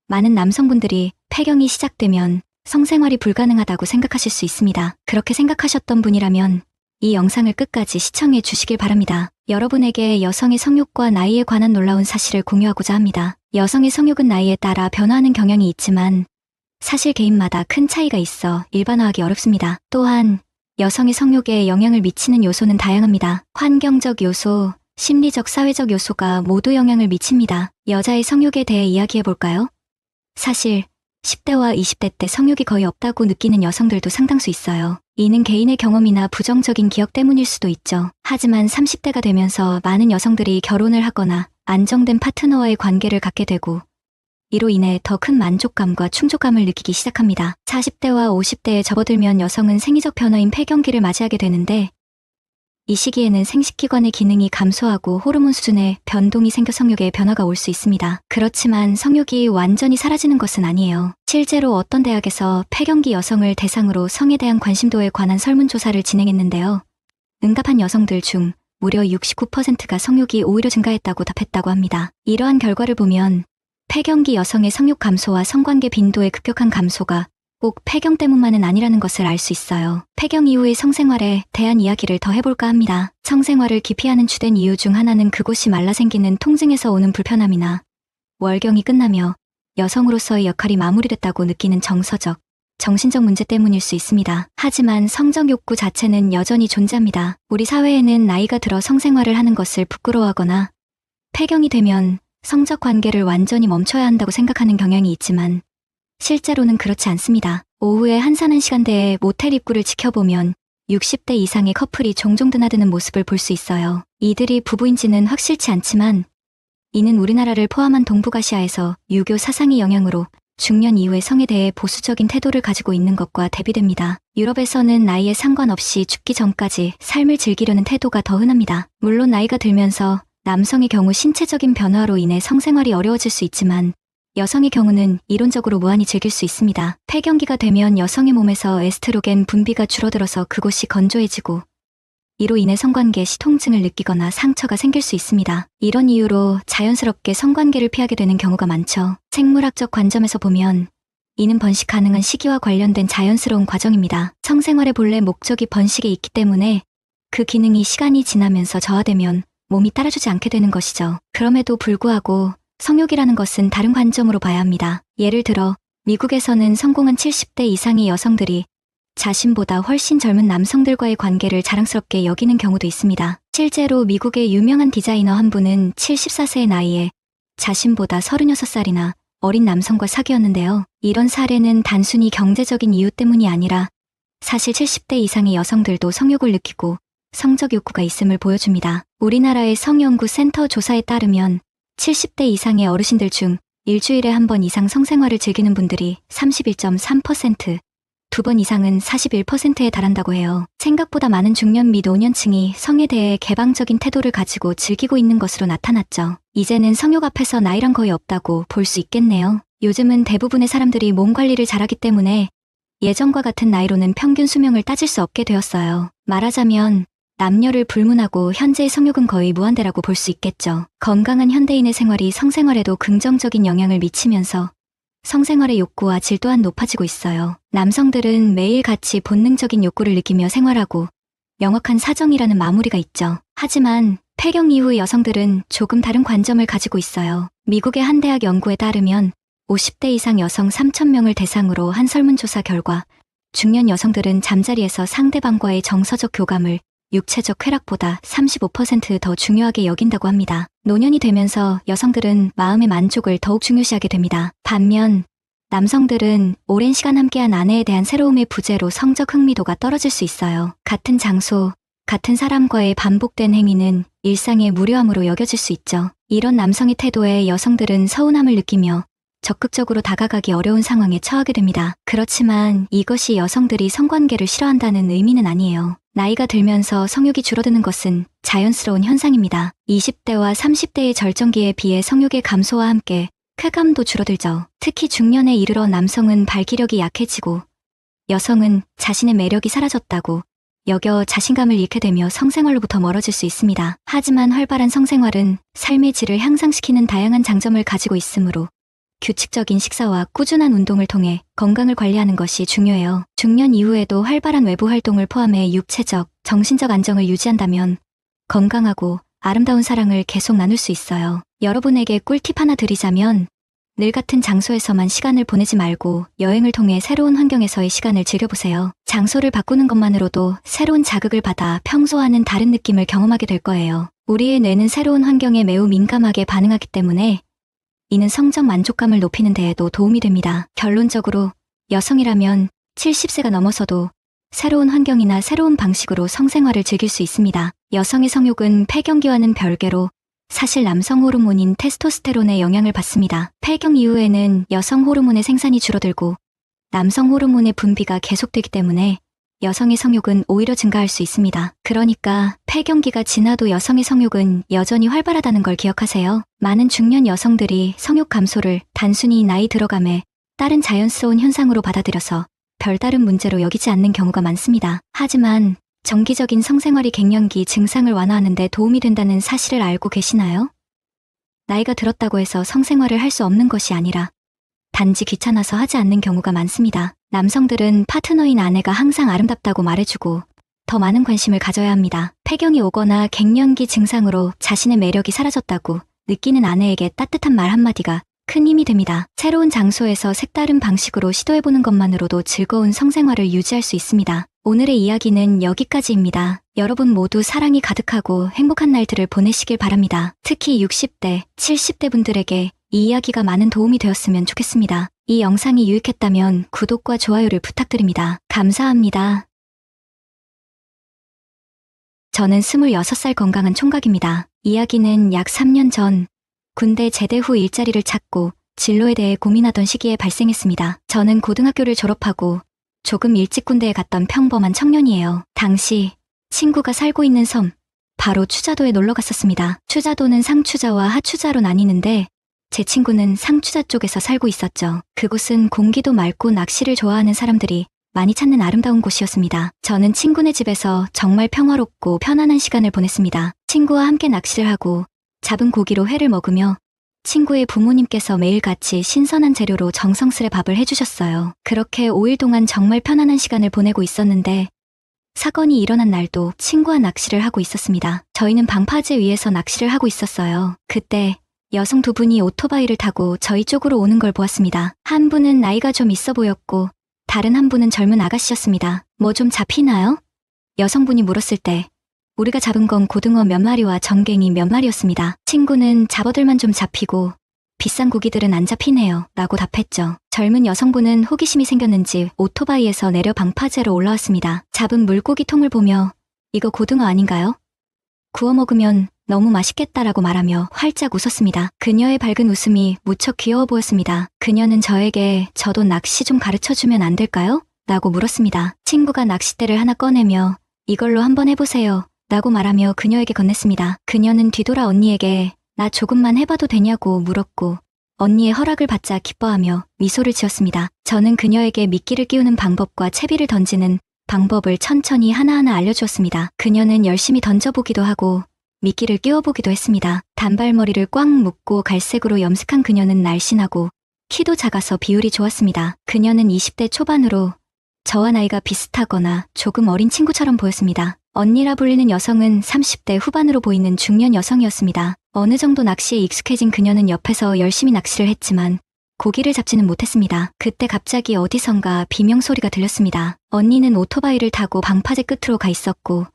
많은 남성분들이 폐경이 시작되면 성생활이 불가능하다고 생각하실 수 있습니다. 그렇게 생각하셨던 분이라면 이 영상을 끝까지 시청해 주시길 바랍니다. 여러분에게 여성의 성욕과 나이에 관한 놀라운 사실을 공유하고자 합니다. 여성의 성욕은 나이에 따라 변화하는 경향이 있지만 사실 개인마다 큰 차이가 있어 일반화하기 어렵습니다. 또한 여성의 성욕에 영향을 미치는 요소는 다양합니다. 환경적 요소, 심리적, 사회적 요소가 모두 영향을 미칩니다. 여자의 성욕에 대해 이야기해 볼까요? 사실 10대와 20대 때 성욕이 거의 없다고 느끼는 여성들도 상당수 있어요. 이는 개인의 경험이나 부정적인 기억 때문일 수도 있죠. 하지만 30대가 되면서 많은 여성들이 결혼을 하거나 안정된 파트너와의 관계를 갖게 되고 이로 인해 더 큰 만족감과 충족감을 느끼기 시작합니다. 40대와 50대에 접어들면 여성은 생리적 변화인 폐경기를 맞이하게 되는데 이 시기에는 생식기관의 기능이 감소하고 호르몬 수준의 변동이 생겨 성욕에 변화가 올 수 있습니다. 그렇지만 성욕이 완전히 사라지는 것은 아니에요. 실제로 어떤 대학에서 폐경기 여성을 대상으로 성에 대한 관심도에 관한 설문조사를 진행했는데요. 응답한 여성들 중 무려 69%가 성욕이 오히려 증가했다고 답했다고 합니다. 이러한 결과를 보면 폐경기 여성의 성욕 감소와 성관계 빈도의 급격한 감소가 꼭 폐경 때문만은 아니라는 것을 알 수 있어요. 폐경 이후의 성생활에 대한 이야기를 더 해볼까 합니다. 성생활을 기피하는 주된 이유 중 하나는 그곳이 말라 생기는 통증에서 오는 불편함이나 월경이 끝나며 여성으로서의 역할이 마무리됐다고 느끼는 정서적, 정신적 문제 때문일 수 있습니다. 하지만 성적 욕구 자체는 여전히 존재합니다. 우리 사회에는 나이가 들어 성생활을 하는 것을 부끄러워하거나 폐경이 되면 성적 관계를 완전히 멈춰야 한다고 생각하는 경향이 있지만 실제로는 그렇지 않습니다. 오후에 한산한 시간대에 모텔 입구를 지켜보면 60대 이상의 커플이 종종 드나드는 모습을 볼 수 있어요. 이들이 부부인지는 확실치 않지만 이는 우리나라를 포함한 동북아시아에서 유교 사상의 영향으로 중년 이후의 성에 대해 보수적인 태도를 가지고 있는 것과 대비됩니다. 유럽에서는 나이에 상관없이 죽기 전까지 삶을 즐기려는 태도가 더 흔합니다. 물론 나이가 들면서 남성의 경우 신체적인 변화로 인해 성생활이 어려워질 수 있지만 여성의 경우는 이론적으로 무한히 즐길 수 있습니다. 폐경기가 되면 여성의 몸에서 에스트로겐 분비가 줄어들어서 그곳이 건조해지고 이로 인해 성관계 시 통증을 느끼거나 상처가 생길 수 있습니다. 이런 이유로 자연스럽게 성관계를 피하게 되는 경우가 많죠. 생물학적 관점에서 보면 이는 번식 가능한 시기와 관련된 자연스러운 과정입니다. 성생활의 본래 목적이 번식에 있기 때문에 그 기능이 시간이 지나면서 저하되면 몸이 따라주지 않게 되는 것이죠. 그럼에도 불구하고 성욕이라는 것은 다른 관점으로 봐야 합니다. 예를 들어 미국에서는 성공한 70대 이상의 여성들이 자신보다 훨씬 젊은 남성들과의 관계를 자랑스럽게 여기는 경우도 있습니다. 실제로 미국의 유명한 디자이너 한 분은 74세의 나이에 자신보다 36살이나 어린 남성과 사귀었는데요. 이런 사례는 단순히 경제적인 이유 때문이 아니라 사실 70대 이상의 여성들도 성욕을 느끼고 성적 욕구가 있음을 보여줍니다. 우리나라의 성연구센터 조사에 따르면 70대 이상의 어르신들 중 일주일에 한 번 이상 성생활을 즐기는 분들이 31.3%, 2번 이상은 41%에 달한다고 해요. 생각보다 많은 중년 및 노년층이 성에 대해 개방적인 태도를 가지고 즐기고 있는 것으로 나타났죠. 이제는 성욕 앞에서 나이란 거의 없다고 볼 수 있겠네요. 요즘은 대부분의 사람들이 몸 관리를 잘하기 때문에 예전과 같은 나이로는 평균 수명을 따질 수 없게 되었어요. 말하자면 남녀를 불문하고 현재의 성욕은 거의 무한대라고 볼 수 있겠죠. 건강한 현대인의 생활이 성생활에도 긍정적인 영향을 미치면서 성생활의 욕구와 질 또한 높아지고 있어요. 남성들은 매일같이 본능적인 욕구를 느끼며 생활하고 명확한 사정이라는 마무리가 있죠. 하지만 폐경 이후 여성들은 조금 다른 관점을 가지고 있어요. 미국의 한 대학 연구에 따르면 50대 이상 여성 3,000명을 대상으로 한 설문조사 결과 중년 여성들은 잠자리에서 상대방과의 정서적 교감을 육체적 쾌락보다 35% 중요하게 여긴다고 합니다. 노년이 되면서 여성들은 마음의 만족을 더욱 중요시하게 됩니다. 반면 남성들은 오랜 시간 함께한 아내에 대한 새로움의 부재로 성적 흥미도가 떨어질 수 있어요. 같은 장소, 같은 사람과의 반복된 행위는 일상의 무료함으로 여겨질 수 있죠. 이런 남성의 태도에 여성들은 서운함을 느끼며 적극적으로 다가가기 어려운 상황에 처하게 됩니다. 그렇지만 이것이 여성들이 성관계를 싫어한다는 의미는 아니에요. 나이가 들면서 성욕이 줄어드는 것은 자연스러운 현상입니다. 20대와 30대의 절정기에 비해 성욕의 감소와 함께 쾌감도 줄어들죠. 특히 중년에 이르러 남성은 발기력이 약해지고 여성은 자신의 매력이 사라졌다고 여겨 자신감을 잃게 되며 성생활로부터 멀어질 수 있습니다. 하지만 활발한 성생활은 삶의 질을 향상시키는 다양한 장점을 가지고 있으므로 규칙적인 식사와 꾸준한 운동을 통해 건강을 관리하는 것이 중요해요. 중년 이후에도 활발한 외부 활동을 포함해 육체적, 정신적 안정을 유지한다면 건강하고 아름다운 사랑을 계속 나눌 수 있어요. 여러분에게 꿀팁 하나 드리자면 늘 같은 장소에서만 시간을 보내지 말고 여행을 통해 새로운 환경에서의 시간을 즐겨보세요. 장소를 바꾸는 것만으로도 새로운 자극을 받아 평소와는 다른 느낌을 경험하게 될 거예요. 우리의 뇌는 새로운 환경에 매우 민감하게 반응하기 때문에 이는 성적 만족감을 높이는 데에도 도움이 됩니다. 결론적으로 여성이라면 70세가 넘어서도 새로운 환경이나 새로운 방식으로 성생활을 즐길 수 있습니다. 여성의 성욕은 폐경기와는 별개로 사실 남성 호르몬인 테스토스테론의 영향을 받습니다. 폐경 이후에는 여성 호르몬의 생산이 줄어들고 남성 호르몬의 분비가 계속되기 때문에 여성의 성욕은 오히려 증가할 수 있습니다. 그러니까 폐경기가 지나도 여성의 성욕은 여전히 활발하다는 걸 기억하세요. 많은 중년 여성들이 성욕 감소를 단순히 나이 들어감에 따른 자연스러운 현상으로 받아들여서 별다른 문제로 여기지 않는 경우가 많습니다. 하지만 정기적인 성생활이 갱년기 증상을 완화하는 데 도움이 된다는 사실을 알고 계시나요? 나이가 들었다고 해서 성생활을 할 수 없는 것이 아니라 단지 귀찮아서 하지 않는 경우가 많습니다. 남성들은 파트너인 아내가 항상 아름답다고 말해주고 더 많은 관심을 가져야 합니다. 폐경이 오거나 갱년기 증상으로 자신의 매력이 사라졌다고 느끼는 아내에게 따뜻한 말 한마디가 큰 힘이 됩니다. 새로운 장소에서 색다른 방식으로 시도해보는 것만으로도 즐거운 성생활을 유지할 수 있습니다. 오늘의 이야기는 여기까지입니다. 여러분 모두 사랑이 가득하고 행복한 날들을 보내시길 바랍니다. 특히 60대, 70대 분들에게 이 이야기가 많은 도움이 되었으면 좋겠습니다. 이 영상이 유익했다면 구독과 좋아요를 부탁드립니다. 감사합니다. 저는 26살 건강한 총각입니다. 이야기는 약 3년 전 군대 제대 후 일자리를 찾고 진로에 대해 고민하던 시기에 발생했습니다. 저는 고등학교를 졸업하고 조금 일찍 군대에 갔던 평범한 청년이에요. 당시 친구가 살고 있는 섬, 바로 추자도에 놀러 갔었습니다. 추자도는 상추자와 하추자로 나뉘는데 제 친구는 상추자 쪽에서 살고 있었죠. 그곳은 공기도 맑고 낚시를 좋아하는 사람들이 많이 찾는 아름다운 곳이었습니다. 저는 친구네 집에서 정말 평화롭고 편안한 시간을 보냈습니다. 친구와 함께 낚시를 하고 잡은 고기로 회를 먹으며 친구의 부모님께서 매일같이 신선한 재료로 정성스레 밥을 해주셨어요. 그렇게 5일 동안 정말 편안한 시간을 보내고 있었는데 사건이 일어난 날도 친구와 낚시를 하고 있었습니다. 저희는 방파제 위에서 낚시를 하고 있었어요. 그때 여성 두 분이 오토바이를 타고 저희 쪽으로 오는 걸 보았습니다. 한 분은 나이가 좀 있어 보였고 다른 한 분은 젊은 아가씨였습니다. 뭐 좀 잡히나요? 여성분이 물었을 때 우리가 잡은 건 고등어 몇 마리와 정갱이 몇 마리였습니다. 친구는 잡어들만 좀 잡히고 비싼 고기들은 안 잡히네요 라고 답했죠. 젊은 여성분은 호기심이 생겼는지 오토바이에서 내려 방파제로 올라왔습니다. 잡은 물고기 통을 보며 이거 고등어 아닌가요? 구워 먹으면 너무 맛있겠다라고 말하며 활짝 웃었습니다. 그녀의 밝은 웃음이 무척 귀여워 보였습니다. 그녀는 저에게 저도 낚시 좀 가르쳐주면 안 될까요? 라고 물었습니다. 친구가 낚싯대를 하나 꺼내며 이걸로 한번 해보세요 라고 말하며 그녀에게 건넸습니다. 그녀는 뒤돌아 언니에게 나 조금만 해봐도 되냐고 물었고 언니의 허락을 받자 기뻐하며 미소를 지었습니다. 저는 그녀에게 미끼를 끼우는 방법과 채비를 던지는 방법을 천천히 하나하나 알려주었습니다. 그녀는 열심히 던져보기도 하고 미끼를 끼워보기도 했습니다. 단발머리를 꽉 묶고 갈색으로 염색한 그녀는 날씬하고 키도 작아서 비율이 좋았습니다. 그녀는 20대 초반으로 저와 나이가 비슷하거나 조금 어린 친구처럼 보였습니다. 언니라 불리는 여성은 30대 후반으로 보이는 중년 여성이었습니다. 어느 정도 낚시에 익숙해진 그녀는 옆에서 열심히 낚시를 했지만 고기를 잡지는 못했습니다. 그때 갑자기 어디선가 비명소리가 들렸습니다. 언니는 오토바이를 타고 방파제 끝으로 가 있었고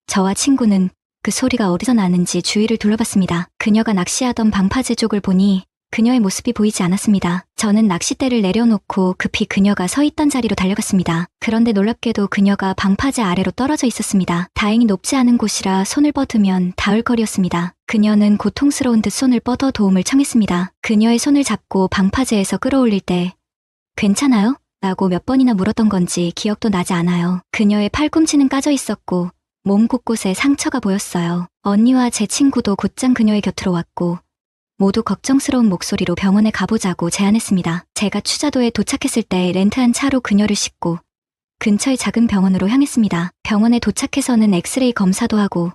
저와 친구는 그 소리가 어디서 나는지 주위를 둘러봤습니다. 그녀가 낚시하던 방파제 쪽을 보니 그녀의 모습이 보이지 않았습니다. 저는 낚싯대를 내려놓고 급히 그녀가 서 있던 자리로 달려갔습니다. 그런데 놀랍게도 그녀가 방파제 아래로 떨어져 있었습니다. 다행히 높지 않은 곳이라 손을 뻗으면 닿을 거리였습니다. 그녀는 고통스러운 듯 손을 뻗어 도움을 청했습니다. 그녀의 손을 잡고 방파제에서 끌어올릴 때 괜찮아요? 라고 몇 번이나 물었던 건지 기억도 나지 않아요. 그녀의 팔꿈치는 까져 있었고 몸 곳곳에 상처가 보였어요. 언니와 제 친구도 곧장 그녀의 곁으로 왔고 모두 걱정스러운 목소리로 병원에 가보자고 제안했습니다. 제가 추자도에 도착했을 때 렌트한 차로 그녀를 싣고 근처의 작은 병원으로 향했습니다. 병원에 도착해서는 엑스레이 검사도 하고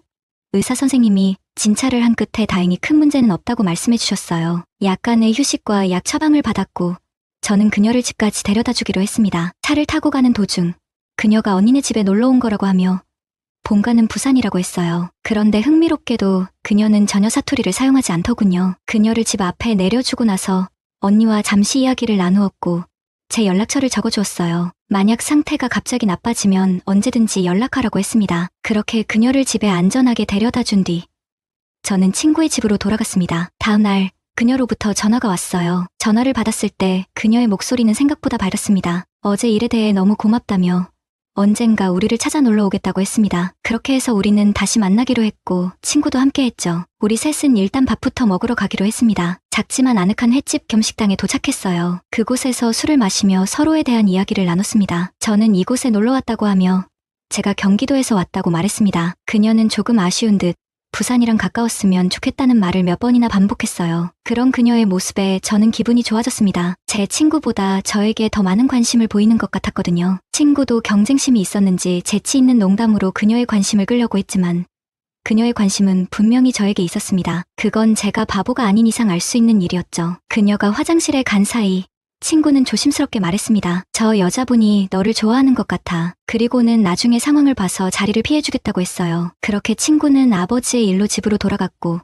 의사 선생님이 진찰을 한 끝에 다행히 큰 문제는 없다고 말씀해 주셨어요. 약간의 휴식과 약 처방을 받았고 저는 그녀를 집까지 데려다 주기로 했습니다. 차를 타고 가는 도중 그녀가 언니네 집에 놀러 온 거라고 하며 본가는 부산이라고 했어요. 그런데 흥미롭게도 그녀는 전혀 사투리를 사용하지 않더군요. 그녀를 집 앞에 내려주고 나서 언니와 잠시 이야기를 나누었고 제 연락처를 적어주었어요. 만약 상태가 갑자기 나빠지면 언제든지 연락하라고 했습니다. 그렇게 그녀를 집에 안전하게 데려다 준 뒤 저는 친구의 집으로 돌아갔습니다. 다음 날 그녀로부터 전화가 왔어요. 전화를 받았을 때 그녀의 목소리는 생각보다 밝았습니다. 어제 일에 대해 너무 고맙다며 언젠가 우리를 찾아 놀러 오겠다고 했습니다. 그렇게 해서 우리는 다시 만나기로 했고 친구도 함께 했죠. 우리 셋은 일단 밥부터 먹으러 가기로 했습니다. 작지만 아늑한 횟집 겸 식당에 도착했어요. 그곳에서 술을 마시며 서로에 대한 이야기를 나눴습니다. 저는 이곳에 놀러 왔다고 하며 제가 경기도에서 왔다고 말했습니다. 그녀는 조금 아쉬운 듯 부산이랑 가까웠으면 좋겠다는 말을 몇 번이나 반복했어요. 그런 그녀의 모습에 저는 기분이 좋아졌습니다. 제 친구보다 저에게 더 많은 관심을 보이는 것 같았거든요. 친구도 경쟁심이 있었는지 재치 있는 농담으로 그녀의 관심을 끌려고 했지만 그녀의 관심은 분명히 저에게 있었습니다. 그건 제가 바보가 아닌 이상 알 수 있는 일이었죠. 그녀가 화장실에 간 사이 친구는 조심스럽게 말했습니다. 저 여자분이 너를 좋아하는 것 같아. 그리고는 나중에 상황을 봐서 자리를 피해주겠다고 했어요. 그렇게 친구는 아버지의 일로 집으로 돌아갔고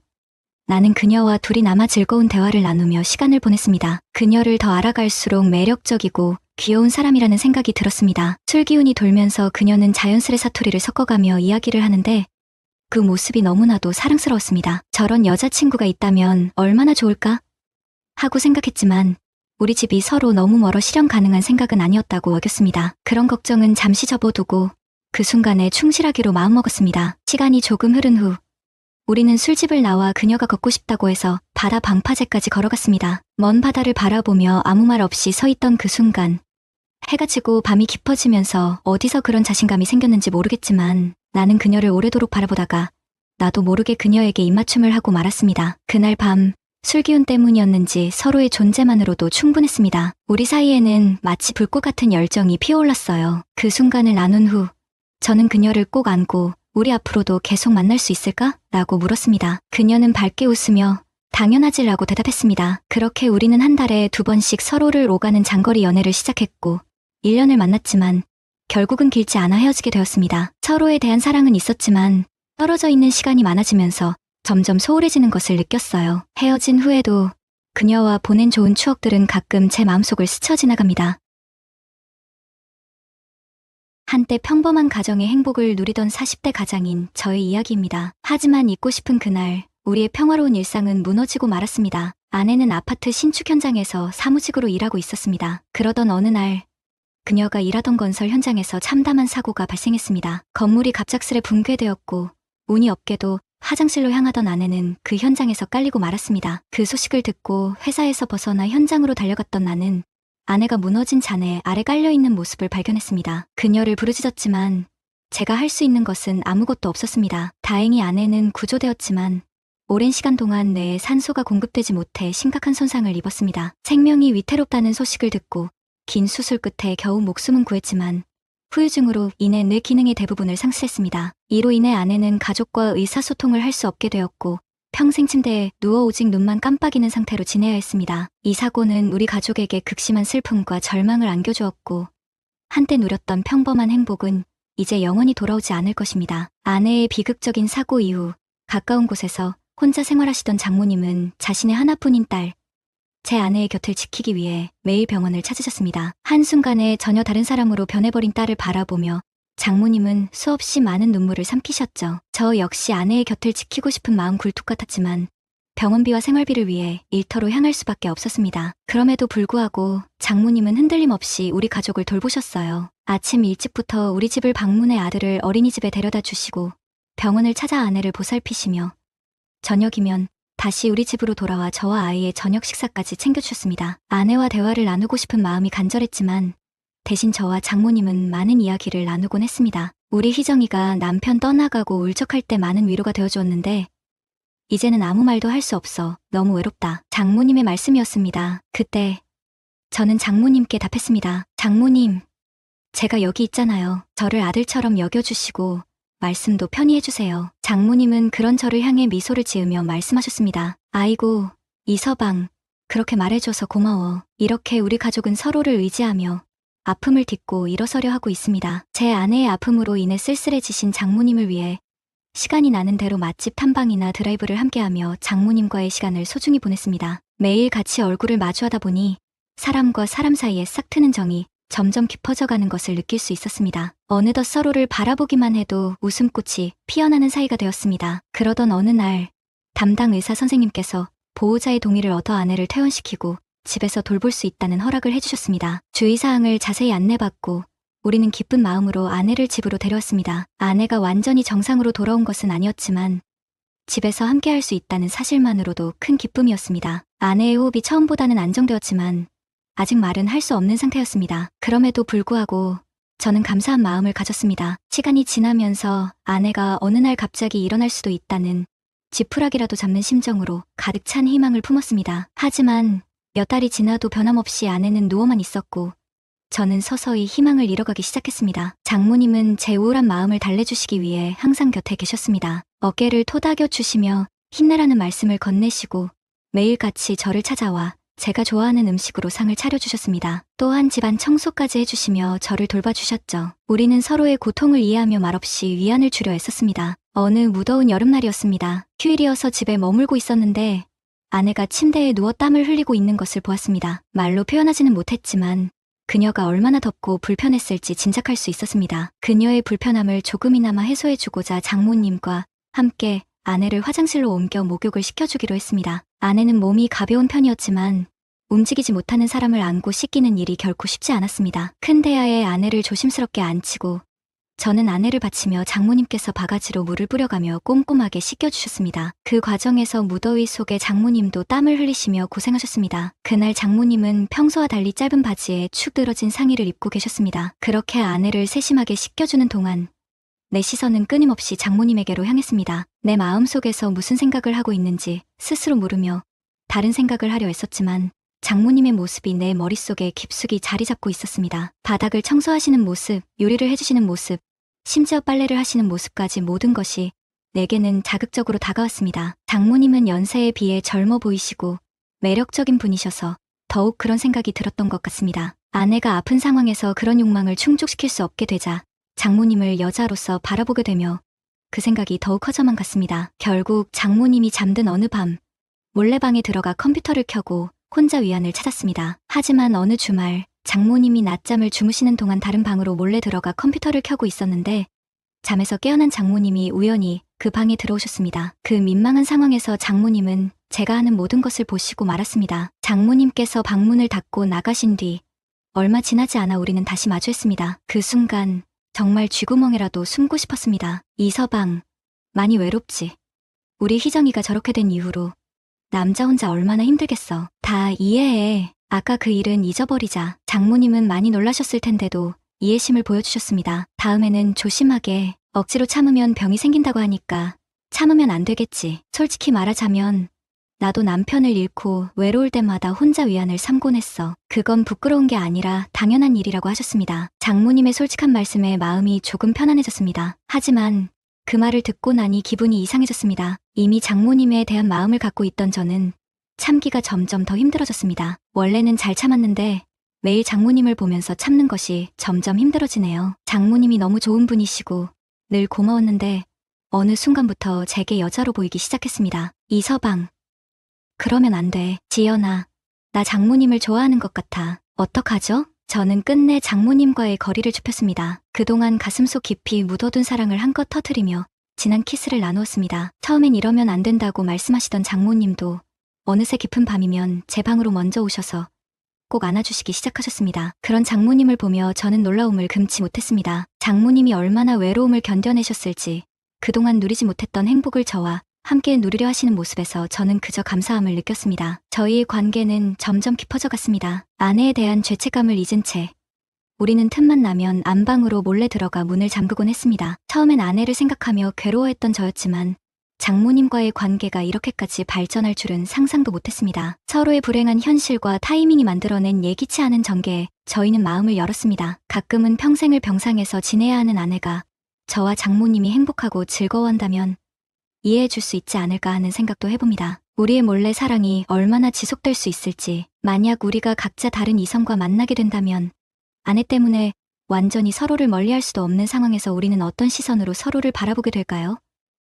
나는 그녀와 둘이 남아 즐거운 대화를 나누며 시간을 보냈습니다. 그녀를 더 알아갈수록 매력적이고 귀여운 사람이라는 생각이 들었습니다. 술기운이 돌면서 그녀는 자연스레 사투리를 섞어가며 이야기를 하는데 그 모습이 너무나도 사랑스러웠습니다. 저런 여자친구가 있다면 얼마나 좋을까? 하고 생각했지만 우리 집이 서로 너무 멀어 실현 가능한 생각은 아니었다고 여겼습니다. 그런 걱정은 잠시 접어두고 그 순간에 충실하기로 마음먹었습니다. 시간이 조금 흐른 후 우리는 술집을 나와 그녀가 걷고 싶다고 해서 바다 방파제까지 걸어갔습니다. 먼 바다를 바라보며 아무 말 없이 서 있던 그 순간 해가 지고 밤이 깊어지면서 어디서 그런 자신감이 생겼는지 모르겠지만 나는 그녀를 오래도록 바라보다가 나도 모르게 그녀에게 입맞춤을 하고 말았습니다. 그날 밤 술기운 때문이었는지 서로의 존재만으로도 충분했습니다. 우리 사이에는 마치 불꽃 같은 열정이 피어올랐어요. 그 순간을 나눈 후 저는 그녀를 꼭 안고 우리 앞으로도 계속 만날 수 있을까? 라고 물었습니다. 그녀는 밝게 웃으며 당연하지라고 대답했습니다. 그렇게 우리는 한 달에 2번씩 서로를 오가는 장거리 연애를 시작했고 1년을 만났지만 결국은 길지 않아 헤어지게 되었습니다. 서로에 대한 사랑은 있었지만 떨어져 있는 시간이 많아지면서 점점 소홀해지는 것을 느꼈어요. 헤어진 후에도 그녀와 보낸 좋은 추억들은 가끔 제 마음속을 스쳐 지나갑니다. 한때 평범한 가정의 행복을 누리던 40대 가장인 저의 이야기입니다. 하지만 잊고 싶은 그날, 우리의 평화로운 일상은 무너지고 말았습니다. 아내는 아파트 신축 현장에서 사무직으로 일하고 있었습니다. 그러던 어느 날, 그녀가 일하던 건설 현장에서 참담한 사고가 발생했습니다. 건물이 갑작스레 붕괴되었고, 운이 없게도 화장실로 향하던 아내는 그 현장에서 깔리고 말았습니다. 그 소식을 듣고 회사에서 벗어나 현장으로 달려갔던 나는 아내가 무너진 잔해 아래 깔려있는 모습을 발견했습니다. 그녀를 부르짖었지만 제가 할 수 있는 것은 아무것도 없었습니다. 다행히 아내는 구조되었지만 오랜 시간 동안 뇌에 산소가 공급되지 못해 심각한 손상을 입었습니다. 생명이 위태롭다는 소식을 듣고 긴 수술 끝에 겨우 목숨은 구했지만 후유증으로 인해 뇌 기능의 대부분을 상실했습니다. 이로 인해 아내는 가족과 의사소통을 할 수 없게 되었고 평생 침대에 누워 오직 눈만 깜빡이는 상태로 지내야 했습니다. 이 사고는 우리 가족에게 극심한 슬픔과 절망을 안겨주었고 한때 누렸던 평범한 행복은 이제 영원히 돌아오지 않을 것입니다. 아내의 비극적인 사고 이후 가까운 곳에서 혼자 생활하시던 장모님은 자신의 하나뿐인 딸, 제 아내의 곁을 지키기 위해 매일 병원을 찾으셨습니다. 한순간에 전혀 다른 사람으로 변해버린 딸을 바라보며 장모님은 수없이 많은 눈물을 삼키셨죠. 저 역시 아내의 곁을 지키고 싶은 마음 굴뚝 같았지만 병원비와 생활비를 위해 일터로 향할 수밖에 없었습니다. 그럼에도 불구하고 장모님은 흔들림 없이 우리 가족을 돌보셨어요. 아침 일찍부터 우리 집을 방문해 아들을 어린이집에 데려다 주시고 병원을 찾아 아내를 보살피시며 저녁이면 다시 우리 집으로 돌아와 저와 아이의 저녁 식사까지 챙겨주셨습니다. 아내와 대화를 나누고 싶은 마음이 간절했지만 대신 저와 장모님은 많은 이야기를 나누곤 했습니다. 우리 희정이가 남편 떠나가고 울적할 때 많은 위로가 되어주었는데 이제는 아무 말도 할 수 없어 너무 외롭다. 장모님의 말씀이었습니다. 그때 저는 장모님께 답했습니다. 장모님, 제가 여기 있잖아요. 저를 아들처럼 여겨주시고 말씀도 편히 해주세요. 장모님은 그런 저를 향해 미소를 지으며 말씀하셨습니다. 아이고, 이서방, 그렇게 말해줘서 고마워. 이렇게 우리 가족은 서로를 의지하며 아픔을 딛고 일어서려 하고 있습니다. 제 아내의 아픔으로 인해 쓸쓸해지신 장모님을 위해 시간이 나는 대로 맛집 탐방이나 드라이브를 함께하며 장모님과의 시간을 소중히 보냈습니다. 매일 같이 얼굴을 마주하다 보니 사람과 사람 사이에 싹 트는 정이 점점 깊어져가는 것을 느낄 수 있었습니다. 어느덧 서로를 바라보기만 해도 웃음꽃이 피어나는 사이가 되었습니다. 그러던 어느 날 담당 의사 선생님께서 보호자의 동의를 얻어 아내를 퇴원시키고 집에서 돌볼 수 있다는 허락을 해주셨습니다. 주의사항을 자세히 안내받고 우리는 기쁜 마음으로 아내를 집으로 데려왔습니다. 아내가 완전히 정상으로 돌아온 것은 아니었지만 집에서 함께할 수 있다는 사실만으로도 큰 기쁨이었습니다. 아내의 호흡이 처음보다는 안정되었지만 아직 말은 할 수 없는 상태였습니다. 그럼에도 불구하고 저는 감사한 마음을 가졌습니다. 시간이 지나면서 아내가 어느 날 갑자기 일어날 수도 있다는 지푸라기라도 잡는 심정으로 가득 찬 희망을 품었습니다. 하지만 몇 달이 지나도 변함없이 아내는 누워만 있었고 저는 서서히 희망을 잃어가기 시작했습니다. 장모님은 제 우울한 마음을 달래주시기 위해 항상 곁에 계셨습니다. 어깨를 토닥여 주시며 힘내라는 말씀을 건네시고 매일같이 저를 찾아와 제가 좋아하는 음식으로 상을 차려주셨습니다. 또한 집안 청소까지 해주시며 저를 돌봐주셨죠. 우리는 서로의 고통을 이해하며 말없이 위안을 주려 애썼습니다. 어느 무더운 여름날이었습니다. 휴일이어서 집에 머물고 있었는데 아내가 침대에 누워 땀을 흘리고 있는 것을 보았습니다. 말로 표현하지는 못했지만 그녀가 얼마나 덥고 불편했을지 짐작할 수 있었습니다. 그녀의 불편함을 조금이나마 해소해주고자 장모님과 함께 아내를 화장실로 옮겨 목욕을 시켜주기로 했습니다. 아내는 몸이 가벼운 편이었지만 움직이지 못하는 사람을 안고 씻기는 일이 결코 쉽지 않았습니다. 큰 대야에 아내를 조심스럽게 앉히고 저는 아내를 받치며 장모님께서 바가지로 물을 뿌려가며 꼼꼼하게 씻겨주셨습니다. 그 과정에서 무더위 속에 장모님도 땀을 흘리시며 고생하셨습니다. 그날 장모님은 평소와 달리 짧은 바지에 축 늘어진 상의를 입고 계셨습니다. 그렇게 아내를 세심하게 씻겨주는 동안 내 시선은 끊임없이 장모님에게로 향했습니다. 내 마음속에서 무슨 생각을 하고 있는지 스스로 모르며 다른 생각을 하려 했었지만 장모님의 모습이 내 머릿속에 깊숙이 자리 잡고 있었습니다. 바닥을 청소하시는 모습, 요리를 해주시는 모습, 심지어 빨래를 하시는 모습까지 모든 것이 내게는 자극적으로 다가왔습니다. 장모님은 연세에 비해 젊어 보이시고 매력적인 분이셔서 더욱 그런 생각이 들었던 것 같습니다. 아내가 아픈 상황에서 그런 욕망을 충족시킬 수 없게 되자 장모님을 여자로서 바라보게 되며 그 생각이 더욱 커져만 갔습니다. 결국 장모님이 잠든 어느 밤 몰래 방에 들어가 컴퓨터를 켜고 혼자 위안을 찾았습니다. 하지만 어느 주말 장모님이 낮잠을 주무시는 동안 다른 방으로 몰래 들어가 컴퓨터를 켜고 있었는데 잠에서 깨어난 장모님이 우연히 그 방에 들어오셨습니다. 그 민망한 상황에서 장모님은 제가 하는 모든 것을 보시고 말았습니다. 장모님께서 방문을 닫고 나가신 뒤 얼마 지나지 않아 우리는 다시 마주했습니다. 그 순간 정말 쥐구멍이라도 숨고 싶었습니다. 이서방, 많이 외롭지? 우리 희정이가 저렇게 된 이후로 남자 혼자 얼마나 힘들겠어. 다 이해해. 아까 그 일은 잊어버리자. 장모님은 많이 놀라셨을 텐데도 이해심을 보여주셨습니다. 다음에는 조심하게. 억지로 참으면 병이 생긴다고 하니까 참으면 안 되겠지. 솔직히 말하자면 나도 남편을 잃고 외로울 때마다 혼자 위안을 삼곤 했어. 그건 부끄러운 게 아니라 당연한 일이라고 하셨습니다. 장모님의 솔직한 말씀에 마음이 조금 편안해졌습니다. 하지만 그 말을 듣고 나니 기분이 이상해졌습니다. 이미 장모님에 대한 마음을 갖고 있던 저는 참기가 점점 더 힘들어졌습니다. 원래는 잘 참았는데 매일 장모님을 보면서 참는 것이 점점 힘들어지네요. 장모님이 너무 좋은 분이시고 늘 고마웠는데 어느 순간부터 제게 여자로 보이기 시작했습니다. 이서방, 그러면 안 돼. 지연아, 나 장모님을 좋아하는 것 같아. 어떡하죠? 저는 끝내 장모님과의 거리를 좁혔습니다. 그동안 가슴속 깊이 묻어둔 사랑을 한껏 터뜨리며 진한 키스를 나누었습니다. 처음엔 이러면 안 된다고 말씀하시던 장모님도 어느새 깊은 밤이면 제 방으로 먼저 오셔서 꼭 안아주시기 시작하셨습니다. 그런 장모님을 보며 저는 놀라움을 금치 못했습니다. 장모님이 얼마나 외로움을 견뎌내셨을지 그동안 누리지 못했던 행복을 저와 함께 누리려 하시는 모습에서 저는 그저 감사함을 느꼈습니다. 저희의 관계는 점점 깊어져 갔습니다. 아내에 대한 죄책감을 잊은 채 우리는 틈만 나면 안방으로 몰래 들어가 문을 잠그곤 했습니다. 처음엔 아내를 생각하며 괴로워했던 저였지만 장모님과의 관계가 이렇게까지 발전할 줄은 상상도 못했습니다. 서로의 불행한 현실과 타이밍이 만들어낸 예기치 않은 전개에 저희는 마음을 열었습니다. 가끔은 평생을 병상에서 지내야 하는 아내가 저와 장모님이 행복하고 즐거워한다면 이해해줄 수 있지 않을까 하는 생각도 해봅니다. 우리의 몰래 사랑이 얼마나 지속될 수 있을지, 만약 우리가 각자 다른 이성과 만나게 된다면 아내 때문에 완전히 서로를 멀리할 수도 없는 상황에서 우리는 어떤 시선으로 서로를 바라보게 될까요?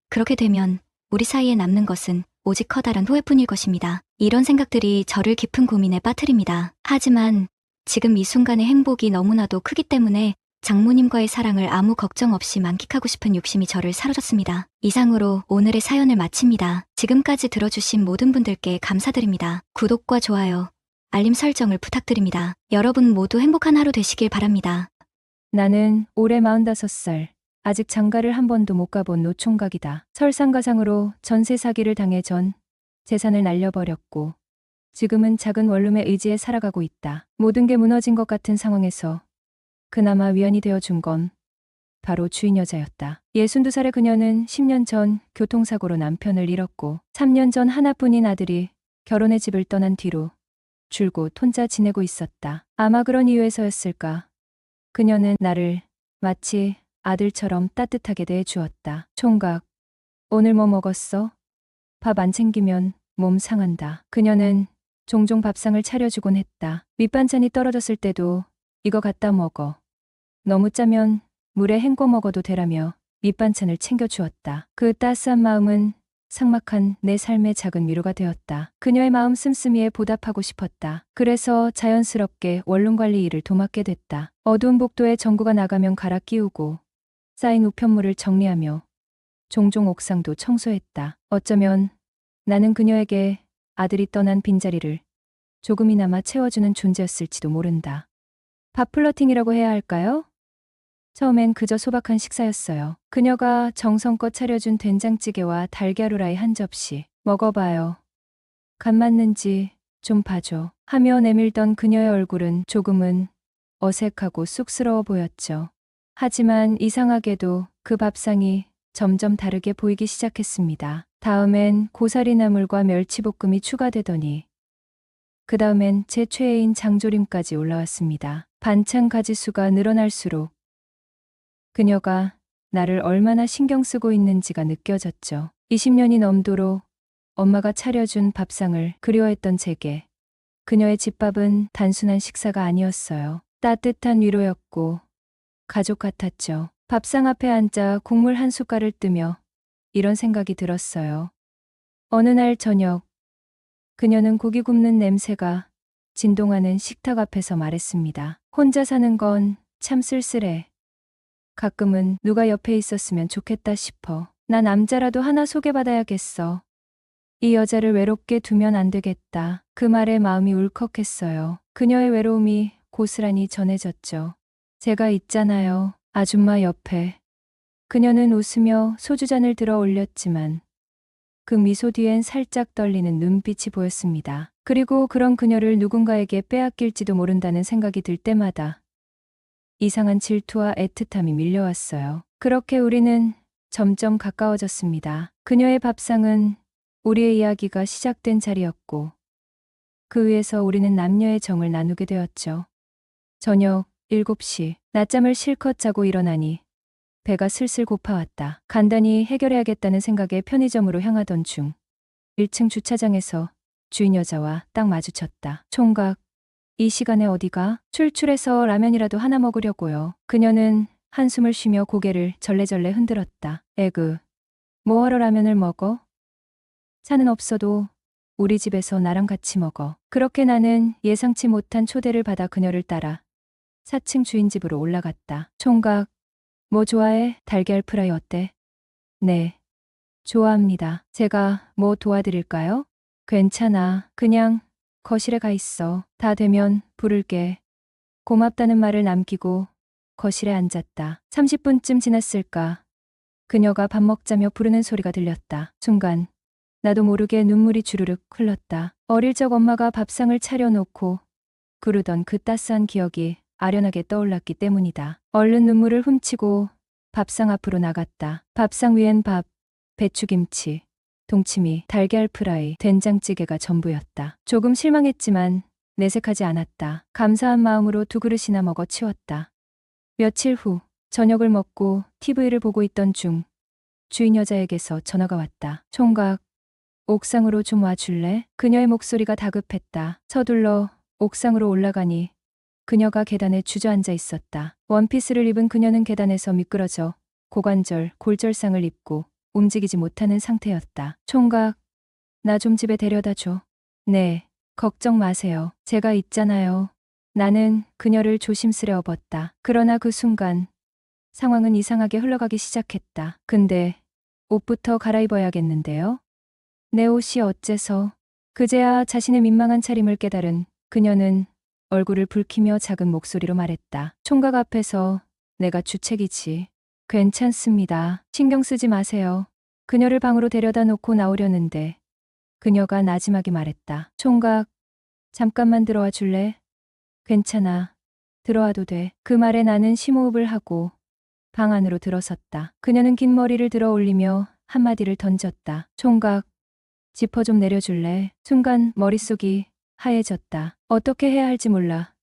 그렇게 되면 우리 사이에 남는 것은 오직 커다란 후회뿐일 것입니다. 이런 생각들이 저를 깊은 고민에 빠뜨립니다. 하지만 지금 이 순간의 행복이 너무나도 크기 때문에 장모님과의 사랑을 아무 걱정 없이 만끽하고 싶은 욕심이 저를 사로잡습니다. 이상으로 오늘의 사연을 마칩니다. 지금까지 들어주신 모든 분들께 감사드립니다. 구독과 좋아요, 알림 설정을 부탁드립니다. 여러분 모두 행복한 하루 되시길 바랍니다. 나는 올해 45살. 아직 장가를 한 번도 못 가본 노총각이다. 설상가상으로 전세 사기를 당해 전 재산을 날려버렸고 지금은 작은 원룸의 의지에 살아가고 있다. 모든 게 무너진 것 같은 상황에서 그나마 위안이 되어준 건 바로 주인 여자였다. 62살의 그녀는 10년 전 교통사고로 남편을 잃었고 3년 전 하나뿐인 아들이 결혼의 집을 떠난 뒤로 줄곧 혼자 지내고 있었다. 아마 그런 이유에서였을까. 그녀는 나를 마치 아들처럼 따뜻하게 대해주었다. 총각, 오늘 뭐 먹었어? 밥 안 챙기면 몸 상한다. 그녀는 종종 밥상을 차려주곤 했다. 밑반찬이 떨어졌을 때도 이거 갖다 먹어. 너무 짜면 물에 헹궈 먹어도 되라며 밑반찬을 챙겨주었다. 그 따스한 마음은 삭막한 내 삶의 작은 위로가 되었다. 그녀의 마음 씀씀이에 보답하고 싶었다. 그래서 자연스럽게 원룸 관리 일을 도맡게 됐다. 어두운 복도에 전구가 나가면 갈아 끼우고 쌓인 우편물을 정리하며 종종 옥상도 청소했다. 어쩌면 나는 그녀에게 아들이 떠난 빈자리를 조금이나마 채워주는 존재였을지도 모른다. 밥 플러팅이라고 해야 할까요? 처음엔 그저 소박한 식사였어요. 그녀가 정성껏 차려준 된장찌개와 달걀 후라이 한 접시. 먹어봐요. 간 맞는지 좀 봐줘. 하며 내밀던 그녀의 얼굴은 조금은 어색하고 쑥스러워 보였죠. 하지만 이상하게도 그 밥상이 점점 다르게 보이기 시작했습니다. 다음엔 고사리 나물과 멸치볶음이 추가되더니 그 다음엔 제 최애인 장조림까지 올라왔습니다. 반찬 가지수가 늘어날수록 그녀가 나를 얼마나 신경 쓰고 있는지가 느껴졌죠. 20년이 넘도록 엄마가 차려준 밥상을 그리워했던 제게 그녀의 집밥은 단순한 식사가 아니었어요. 따뜻한 위로였고 가족 같았죠. 밥상 앞에 앉아 국물 한 숟갈을 뜨며 이런 생각이 들었어요. 어느 날 저녁 그녀는 고기 굽는 냄새가 진동하는 식탁 앞에서 말했습니다. 혼자 사는 건 참 쓸쓸해. 가끔은 누가 옆에 있었으면 좋겠다 싶어. 나 남자라도 하나 소개받아야겠어. 이 여자를 외롭게 두면 안 되겠다. 그 말에 마음이 울컥했어요. 그녀의 외로움이 고스란히 전해졌죠. 제가 있잖아요. 아줌마 옆에. 그녀는 웃으며 소주잔을 들어 올렸지만 그 미소 뒤엔 살짝 떨리는 눈빛이 보였습니다. 그리고 그런 그녀를 누군가에게 빼앗길지도 모른다는 생각이 들 때마다 이상한 질투와 애틋함이 밀려왔어요. 그렇게 우리는 점점 가까워졌습니다. 그녀의 밥상은 우리의 이야기가 시작된 자리였고 그 위에서 우리는 남녀의 정을 나누게 되었죠. 저녁 7시 낮잠을 실컷 자고 일어나니 배가 슬슬 고파왔다. 간단히 해결해야겠다는 생각에 편의점으로 향하던 중 1층 주차장에서 주인 여자와 딱 마주쳤다. 총각, 이 시간에 어디가? 출출해서 라면이라도 하나 먹으려고요. 그녀는 한숨을 쉬며 고개를 절레절레 흔들었다. 에그, 뭐하러 라면을 먹어? 차는 없어도 우리 집에서 나랑 같이 먹어. 그렇게 나는 예상치 못한 초대를 받아 그녀를 따라 4층 주인 집으로 올라갔다. 총각, 뭐 좋아해? 달걀 프라이 어때? 네, 좋아합니다. 제가 뭐 도와드릴까요? 괜찮아. 그냥 거실에 가 있어. 다 되면 부를게. 고맙다는 말을 남기고 거실에 앉았다. 30분쯤 지났을까. 그녀가 밥 먹자며 부르는 소리가 들렸다. 순간 나도 모르게 눈물이 주르륵 흘렀다. 어릴 적 엄마가 밥상을 차려놓고 구르던 그 따스한 기억이 아련하게 떠올랐기 때문이다. 얼른 눈물을 훔치고 밥상 앞으로 나갔다. 밥상 위엔 밥, 배추김치, 동치미, 달걀 프라이, 된장찌개가 전부였다. 조금 실망했지만 내색하지 않았다. 감사한 마음으로 2그릇이나 먹어 치웠다. 며칠 후 저녁을 먹고 TV를 보고 있던 중 주인 여자에게서 전화가 왔다. 총각, 옥상으로 좀 와줄래? 그녀의 목소리가 다급했다. 서둘러 옥상으로 올라가니 그녀가 계단에 주저앉아 있었다. 원피스를 입은 그녀는 계단에서 미끄러져 고관절, 골절상을 입고 움직이지 못하는 상태였다. 총각, 나 좀 집에 데려다 줘. 네, 걱정 마세요. 제가 있잖아요. 나는 그녀를 조심스레 업었다. 그러나 그 순간 상황은 이상하게 흘러가기 시작했다. 근데 옷부터 갈아입어야겠는데요? 내 옷이 어째서? 그제야 자신의 민망한 차림을 깨달은 그녀는 얼굴을 붉히며 작은 목소리로 말했다. 총각 앞에서 내가 주책이지. 괜찮습니다. 신경 쓰지 마세요. 그녀를 방으로 데려다 놓고 나오려는데 그녀가 나지막이 말했다. 총각, 잠깐만 들어와 줄래? 괜찮아. 들어와도 돼. 그 말에 나는 심호흡을 하고 방 안으로 들어섰다. 그녀는 긴 머리를 들어 올리며 한마디를 던졌다. 총각, 지퍼 좀 내려줄래? 순간 머릿속이 하얘졌다. 어떻게 해야 할지 몰라.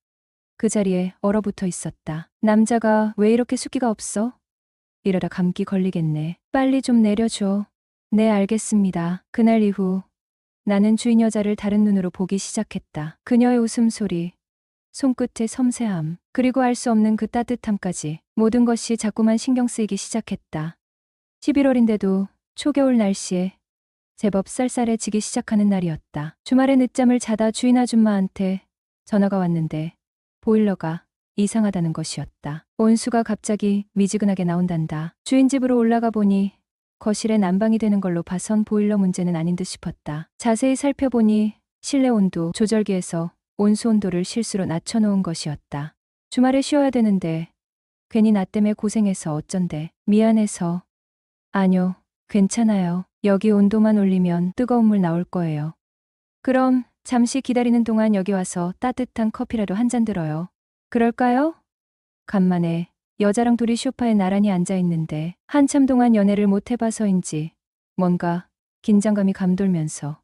그 자리에 얼어붙어 있었다. 남자가 왜 이렇게 숫기가 없어? 이러다 감기 걸리겠네. 빨리 좀 내려줘. 네, 알겠습니다. 그날 이후 나는 주인 여자를 다른 눈으로 보기 시작했다. 그녀의 웃음소리, 손끝의 섬세함, 그리고 알 수 없는 그 따뜻함까지 모든 것이 자꾸만 신경 쓰이기 시작했다. 11월인데도 초겨울 날씨에 제법 쌀쌀해지기 시작하는 날이었다. 주말에 늦잠을 자다 주인 아줌마한테 전화가 왔는데 보일러가 이상하다는 것이었다. 온수가 갑자기 미지근하게 나온단다. 주인 집으로 올라가 보니 거실에 난방이 되는 걸로 봐선 보일러 문제는 아닌 듯 싶었다. 자세히 살펴보니 실내 온도 조절기에서 온수 온도를 실수로 낮춰놓은 것이었다. 주말에 쉬어야 되는데 괜히 나 때문에 고생해서 어쩐데. 미안해서. 아뇨, 괜찮아요. 여기 온도만 올리면 뜨거운 물 나올 거예요. 그럼 잠시 기다리는 동안 여기 와서 따뜻한 커피라도 한 잔 들어요. 그럴까요? 간만에 여자랑 둘이 소파에 나란히 앉아 있는데 한참 동안 연애를 못 해봐서인지 뭔가 긴장감이 감돌면서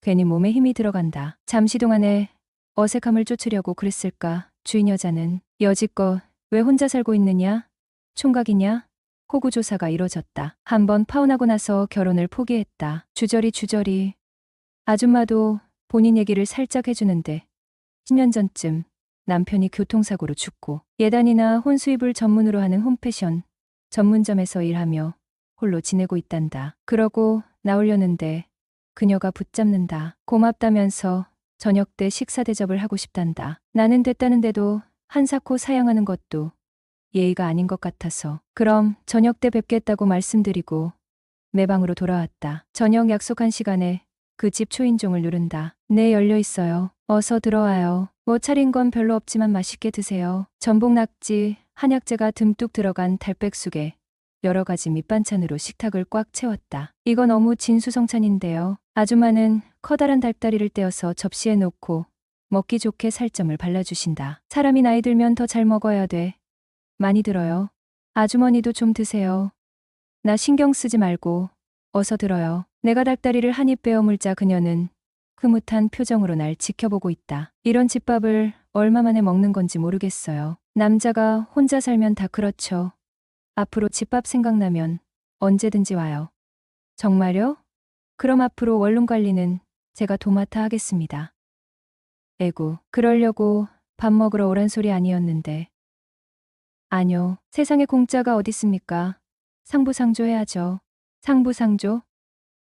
괜히 몸에 힘이 들어간다. 잠시 동안에 어색함을 쫓으려고 그랬을까? 주인 여자는 여지껏 왜 혼자 살고 있느냐? 총각이냐? 호구조사가 이뤄졌다. 한번 파혼하고 나서 결혼을 포기했다. 주저리. 아줌마도 본인 얘기를 살짝 해주는데 10년 전쯤 남편이 교통사고로 죽고 예단이나 혼수입을 전문으로 하는 홈패션 전문점에서 일하며 홀로 지내고 있단다. 그러고 나오려는데 그녀가 붙잡는다. 고맙다면서 저녁 때 식사 대접을 하고 싶단다. 나는 됐다는데도 한사코 사양하는 것도 예의가 아닌 것 같아서 그럼 저녁 때 뵙겠다고 말씀드리고 내 방으로 돌아왔다. 저녁 약속한 시간에 그 집 초인종을 누른다. 네, 열려 있어요. 어서 들어와요. 뭐 차린 건 별로 없지만 맛있게 드세요. 전복 낙지, 한약재가 듬뿍 들어간 달백숙에 여러 가지 밑반찬으로 식탁을 꽉 채웠다. 이거 너무 진수성찬인데요. 아줌마는 커다란 닭다리를 떼어서 접시에 놓고 먹기 좋게 살점을 발라주신다. 사람이 나이 들면 더 잘 먹어야 돼. 많이 들어요. 아주머니도 좀 드세요. 나 신경 쓰지 말고 어서 들어요. 내가 닭다리를 한 입 베어 물자 그녀는 흐뭇한 표정으로 날 지켜보고 있다. 이런 집밥을 얼마 만에 먹는 건지 모르겠어요. 남자가 혼자 살면 다 그렇죠. 앞으로 집밥 생각나면 언제든지 와요. 정말요? 그럼 앞으로 원룸 관리는 제가 도맡아 하겠습니다. 에구, 그러려고 밥 먹으러 오란 소리 아니었는데. 아뇨, 세상에 공짜가 어딨습니까? 상부상조 해야죠. 상부상조?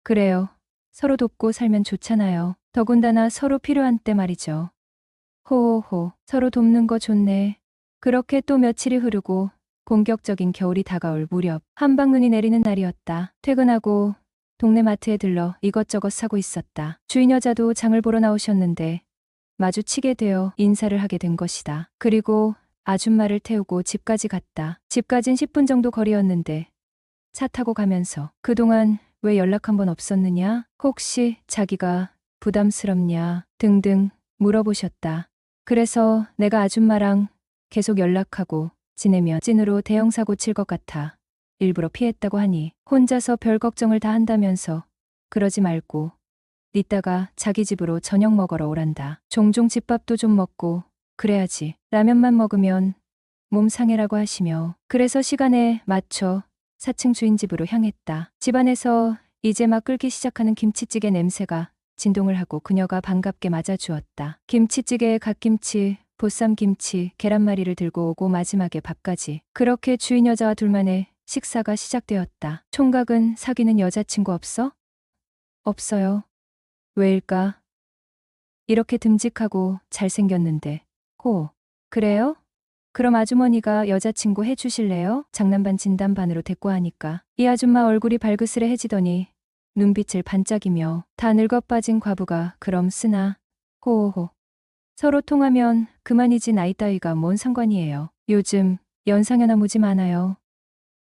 그래요. 서로 돕고 살면 좋잖아요. 더군다나 서로 필요한 때 말이죠. 호호호, 서로 돕는 거 좋네. 그렇게 또 며칠이 흐르고 본격적인 겨울이 다가올 무렵 한방눈이 내리는 날이었다. 퇴근하고 동네 마트에 들러 이것저것 사고 있었다. 주인 여자도 장을 보러 나오셨는데 마주치게 되어 인사를 하게 된 것이다. 그리고 아줌마를 태우고 집까지 갔다. 집까진 10분 정도 거리였는데 차 타고 가면서 그동안 왜 연락 한 번 없었느냐? 혹시 자기가 부담스럽냐? 등등 물어보셨다. 그래서 내가 아줌마랑 계속 연락하고 지내면 찐으로 대형사고 칠 것 같아 일부러 피했다고 하니 혼자서 별 걱정을 다 한다면서 그러지 말고 이따가 자기 집으로 저녁 먹으러 오란다. 종종 집밥도 좀 먹고 그래야지. 라면만 먹으면 몸 상해라고 하시며 그래서 시간에 맞춰 4층 주인 집으로 향했다. 집안에서 이제 막 끓기 시작하는 김치찌개 냄새가 진동을 하고 그녀가 반갑게 맞아주었다. 김치찌개에 갓김치, 보쌈김치, 계란말이를 들고 오고 마지막에 밥까지. 그렇게 주인 여자와 둘만의 식사가 시작되었다. 총각은 사귀는 여자친구 없어? 없어요. 왜일까? 이렇게 듬직하고 잘생겼는데 호. 그래요? 그럼 아주머니가 여자친구 해주실래요? 장난반 진담반으로 대꾸하니까 이 아줌마 얼굴이 발그스레해지더니 눈빛을 반짝이며 다 늙어빠진 과부가 그럼 쓰나? 호호호. 서로 통하면 그만이지 나이 따위가 뭔 상관이에요. 요즘 연상연하 무지 많아요.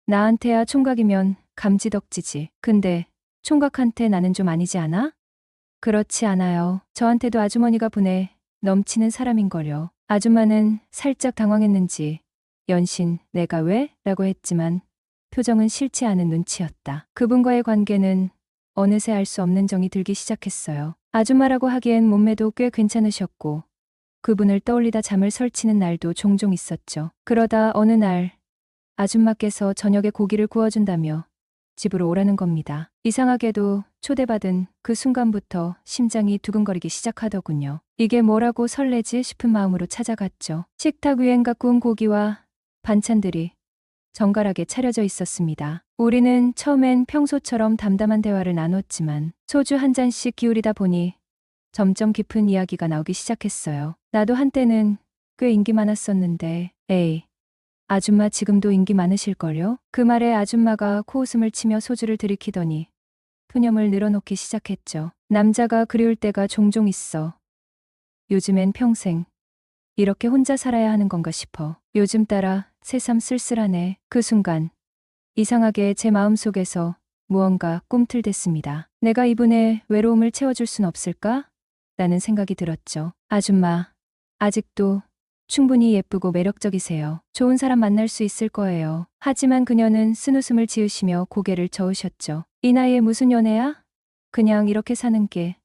나한테야 총각이면 감지덕지지. 근데 총각한테 나는 좀 아니지 않아? 그렇지 않아요. 저한테도 아주머니가 분에 넘치는 사람인걸요. 아줌마는 살짝 당황했는지 연신 내가 왜? 라고 했지만 표정은 싫지 않은 눈치였다. 그분과의 관계는 어느새 알 수 없는 정이 들기 시작했어요. 아줌마라고 하기엔 몸매도 꽤 괜찮으셨고 그분을 떠올리다 잠을 설치는 날도 종종 있었죠. 그러다 어느 날 아줌마께서 저녁에 고기를 구워준다며 집으로 오라는 겁니다. 이상하게도 초대받은 그 순간부터 심장이 두근거리기 시작하더군요. 이게 뭐라고 설레지 싶은 마음으로 찾아갔죠. 식탁 위엔 가꾸운 고기와 반찬들이 정갈하게 차려져 있었습니다. 우리는 처음엔 평소처럼 담담한 대화를 나눴지만 소주 한 잔씩 기울이다 보니 점점 깊은 이야기가 나오기 시작했어요. 나도 한때는 꽤 인기 많았었는데, 에이, 아줌마 지금도 인기 많으실걸요? 그 말에 아줌마가 코웃음을 치며 소주를 들이키더니 푸념을 늘어놓기 시작했죠. 남자가 그리울 때가 종종 있어. 요즘엔 평생 이렇게 혼자 살아야 하는 건가 싶어. 요즘 따라 새삼 쓸쓸하네. 그 순간 이상하게 제 마음속에서 무언가 꿈틀댔습니다. 내가 이분의 외로움을 채워줄 순 없을까? 라는 생각이 들었죠. 아줌마, 아직도 충분히 예쁘고 매력적이세요. 좋은 사람 만날 수 있을 거예요. 하지만 그녀는 쓴웃음을 지으시며 고개를 저으셨죠. 이 나이에 무슨 연애야? 그냥 이렇게 사는 게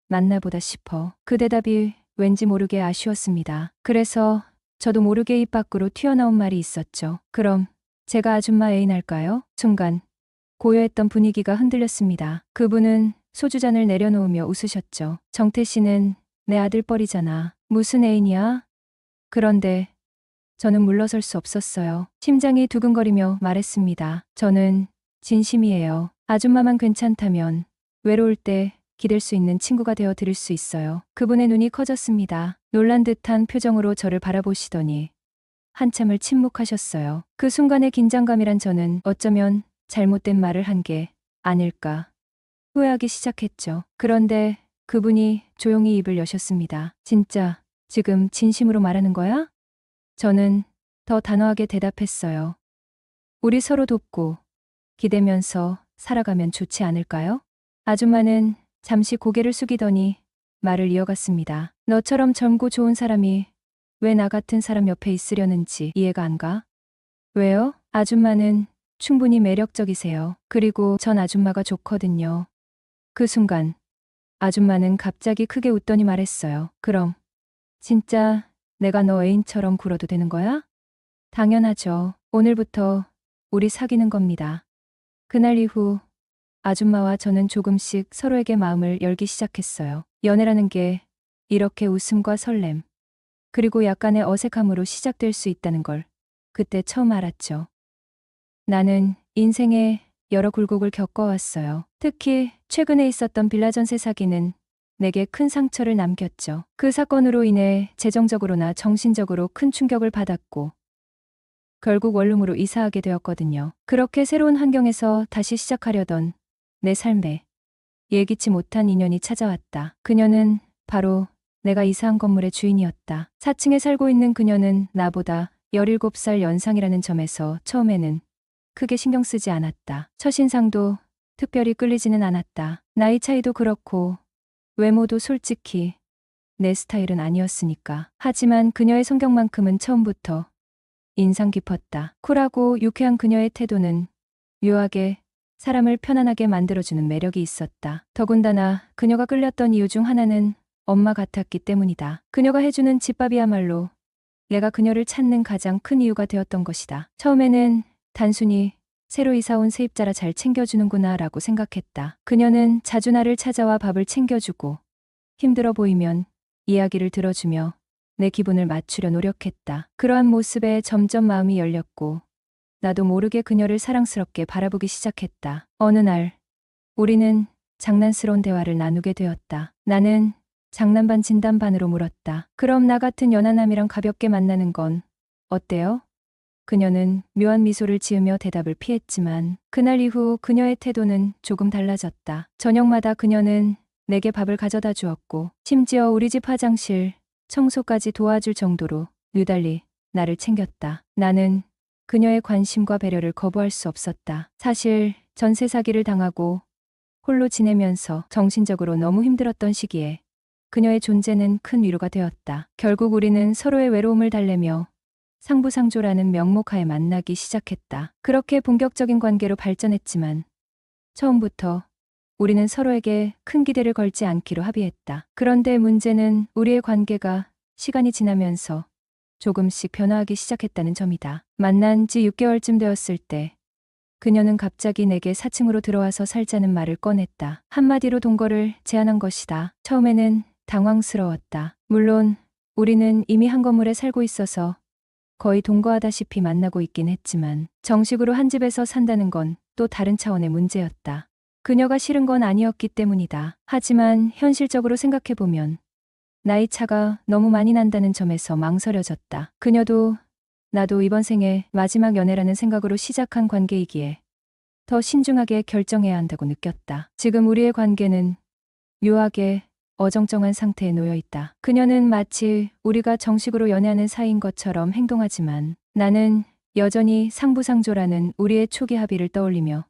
맞나 보다 싶어. 그 대답이 왠지 모르게 아쉬웠습니다. 그래서 저도 모르게 입 밖으로 튀어나온 말이 있었죠. 그럼 제가 아줌마 애인 할까요? 순간 고요했던 분위기가 흔들렸습니다. 그분은 소주잔을 내려놓으며 웃으셨죠. 정태 씨는 내 아들뻘이잖아. 무슨 애인이야? 그런데 저는 물러설 수 없었어요. 심장이 두근거리며 말했습니다. 저는 진심이에요. 아줌마만 괜찮다면 외로울 때 기댈 수 있는 친구가 되어 드릴 수 있어요. 그분의 눈이 커졌습니다. 놀란 듯한 표정으로 저를 바라보시더니 한참을 침묵하셨어요. 그 순간의 긴장감이란 저는 어쩌면 잘못된 말을 한 게 아닐까 후회하기 시작했죠. 그런데 그분이 조용히 입을 여셨습니다. 진짜 지금 진심으로 말하는 거야? 저는 더 단호하게 대답했어요. 우리 서로 돕고 기대면서 살아가면 좋지 않을까요? 아줌마는 잠시 고개를 숙이더니 말을 이어갔습니다. 너처럼 젊고 좋은 사람이 왜 나 같은 사람 옆에 있으려는지 이해가 안 가? 왜요? 아줌마는 충분히 매력적이세요. 그리고 전 아줌마가 좋거든요. 그 순간 아줌마는 갑자기 크게 웃더니 말했어요. 그럼 진짜 내가 너 애인처럼 굴어도 되는 거야? 당연하죠. 오늘부터 우리 사귀는 겁니다. 그날 이후 아줌마와 저는 조금씩 서로에게 마음을 열기 시작했어요. 연애라는 게 이렇게 웃음과 설렘, 그리고 약간의 어색함으로 시작될 수 있다는 걸 그때 처음 알았죠. 나는 인생에 여러 굴곡을 겪어왔어요. 특히 최근에 있었던 빌라 전세 사기는 내게 큰 상처를 남겼죠. 그 사건으로 인해 재정적으로나 정신적으로 큰 충격을 받았고 결국 원룸으로 이사하게 되었거든요. 그렇게 새로운 환경에서 다시 시작하려던 내 삶에 예기치 못한 인연이 찾아왔다. 그녀는 바로 내가 이사한 건물의 주인이었다. 4층에 살고 있는 그녀는 나보다 17살 연상이라는 점에서 처음에는 크게 신경 쓰지 않았다. 첫인상도 특별히 끌리지는 않았다. 나이 차이도 그렇고 외모도 솔직히 내 스타일은 아니었으니까. 하지만 그녀의 성격만큼은 처음부터 인상 깊었다. 쿨하고 유쾌한 그녀의 태도는 묘하게 사람을 편안하게 만들어주는 매력이 있었다. 더군다나 그녀가 끌렸던 이유 중 하나는 엄마 같았기 때문이다. 그녀가 해주는 집밥이야말로 내가 그녀를 찾는 가장 큰 이유가 되었던 것이다. 처음에는 단순히 새로 이사 온 세입자라 잘 챙겨주는구나 라고 생각했다. 그녀는 자주 나를 찾아와 밥을 챙겨주고 힘들어 보이면 이야기를 들어주며 내 기분을 맞추려 노력했다. 그러한 모습에 점점 마음이 열렸고 나도 모르게 그녀를 사랑스럽게 바라보기 시작했다. 어느 날 우리는 장난스러운 대화를 나누게 되었다. 나는 장난 반 진담 반으로 물었다. 그럼 나 같은 연하남이랑 가볍게 만나는 건 어때요? 그녀는 묘한 미소를 지으며 대답을 피했지만 그날 이후 그녀의 태도는 조금 달라졌다. 저녁마다 그녀는 내게 밥을 가져다 주었고 심지어 우리 집 화장실 청소까지 도와줄 정도로 유달리 나를 챙겼다. 나는 그녀의 관심과 배려를 거부할 수 없었다. 사실 전세 사기를 당하고 홀로 지내면서 정신적으로 너무 힘들었던 시기에 그녀의 존재는 큰 위로가 되었다. 결국 우리는 서로의 외로움을 달래며 상부상조라는 명목하에 만나기 시작했다. 그렇게 본격적인 관계로 발전했지만 처음부터 우리는 서로에게 큰 기대를 걸지 않기로 합의했다. 그런데 문제는 우리의 관계가 시간이 지나면서 조금씩 변화하기 시작했다는 점이다. 만난 지 6개월쯤 되었을 때 그녀는 갑자기 내게 4층으로 들어와서 살자는 말을 꺼냈다. 한마디로 동거를 제안한 것이다. 처음에는 당황스러웠다. 물론 우리는 이미 한 건물에 살고 있어서 거의 동거하다시피 만나고 있긴 했지만 정식으로 한 집에서 산다는 건 또 다른 차원의 문제였다. 그녀가 싫은 건 아니었기 때문이다. 하지만 현실적으로 생각해보면 나이 차가 너무 많이 난다는 점에서 망설여졌다. 그녀도 나도 이번 생에 마지막 연애라는 생각으로 시작한 관계이기에 더 신중하게 결정해야 한다고 느꼈다. 지금 우리의 관계는 묘하게 어정쩡한 상태에 놓여 있다. 그녀는 마치 우리가 정식으로 연애하는 사이인 것처럼 행동하지만 나는 여전히 상부상조라는 우리의 초기 합의를 떠올리며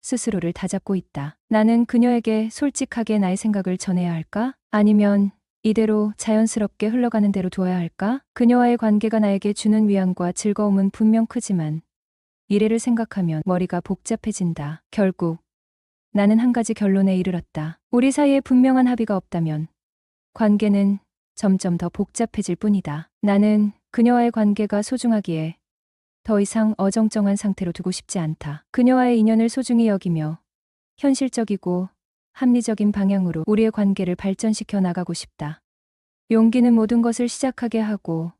스스로를 다잡고 있다. 나는 그녀에게 솔직하게 나의 생각을 전해야 할까? 아니면 이대로 자연스럽게 흘러가는 대로 두어야 할까? 그녀와의 관계가 나에게 주는 위안과 즐거움은 분명 크지만 미래를 생각하면 머리가 복잡해진다. 결국 나는 한 가지 결론에 이르렀다. 우리 사이에 분명한 합의가 없다면 관계는 점점 더 복잡해질 뿐이다. 나는 그녀와의 관계가 소중하기에 더 이상 어정쩡한 상태로 두고 싶지 않다. 그녀와의 인연을 소중히 여기며 현실적이고 합리적인 방향으로 우리의 관계를 발전시켜 나가고 싶다. 용기는 모든 것을 시작하게 하고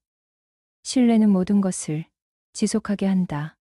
신뢰는 모든 것을 지속하게 한다.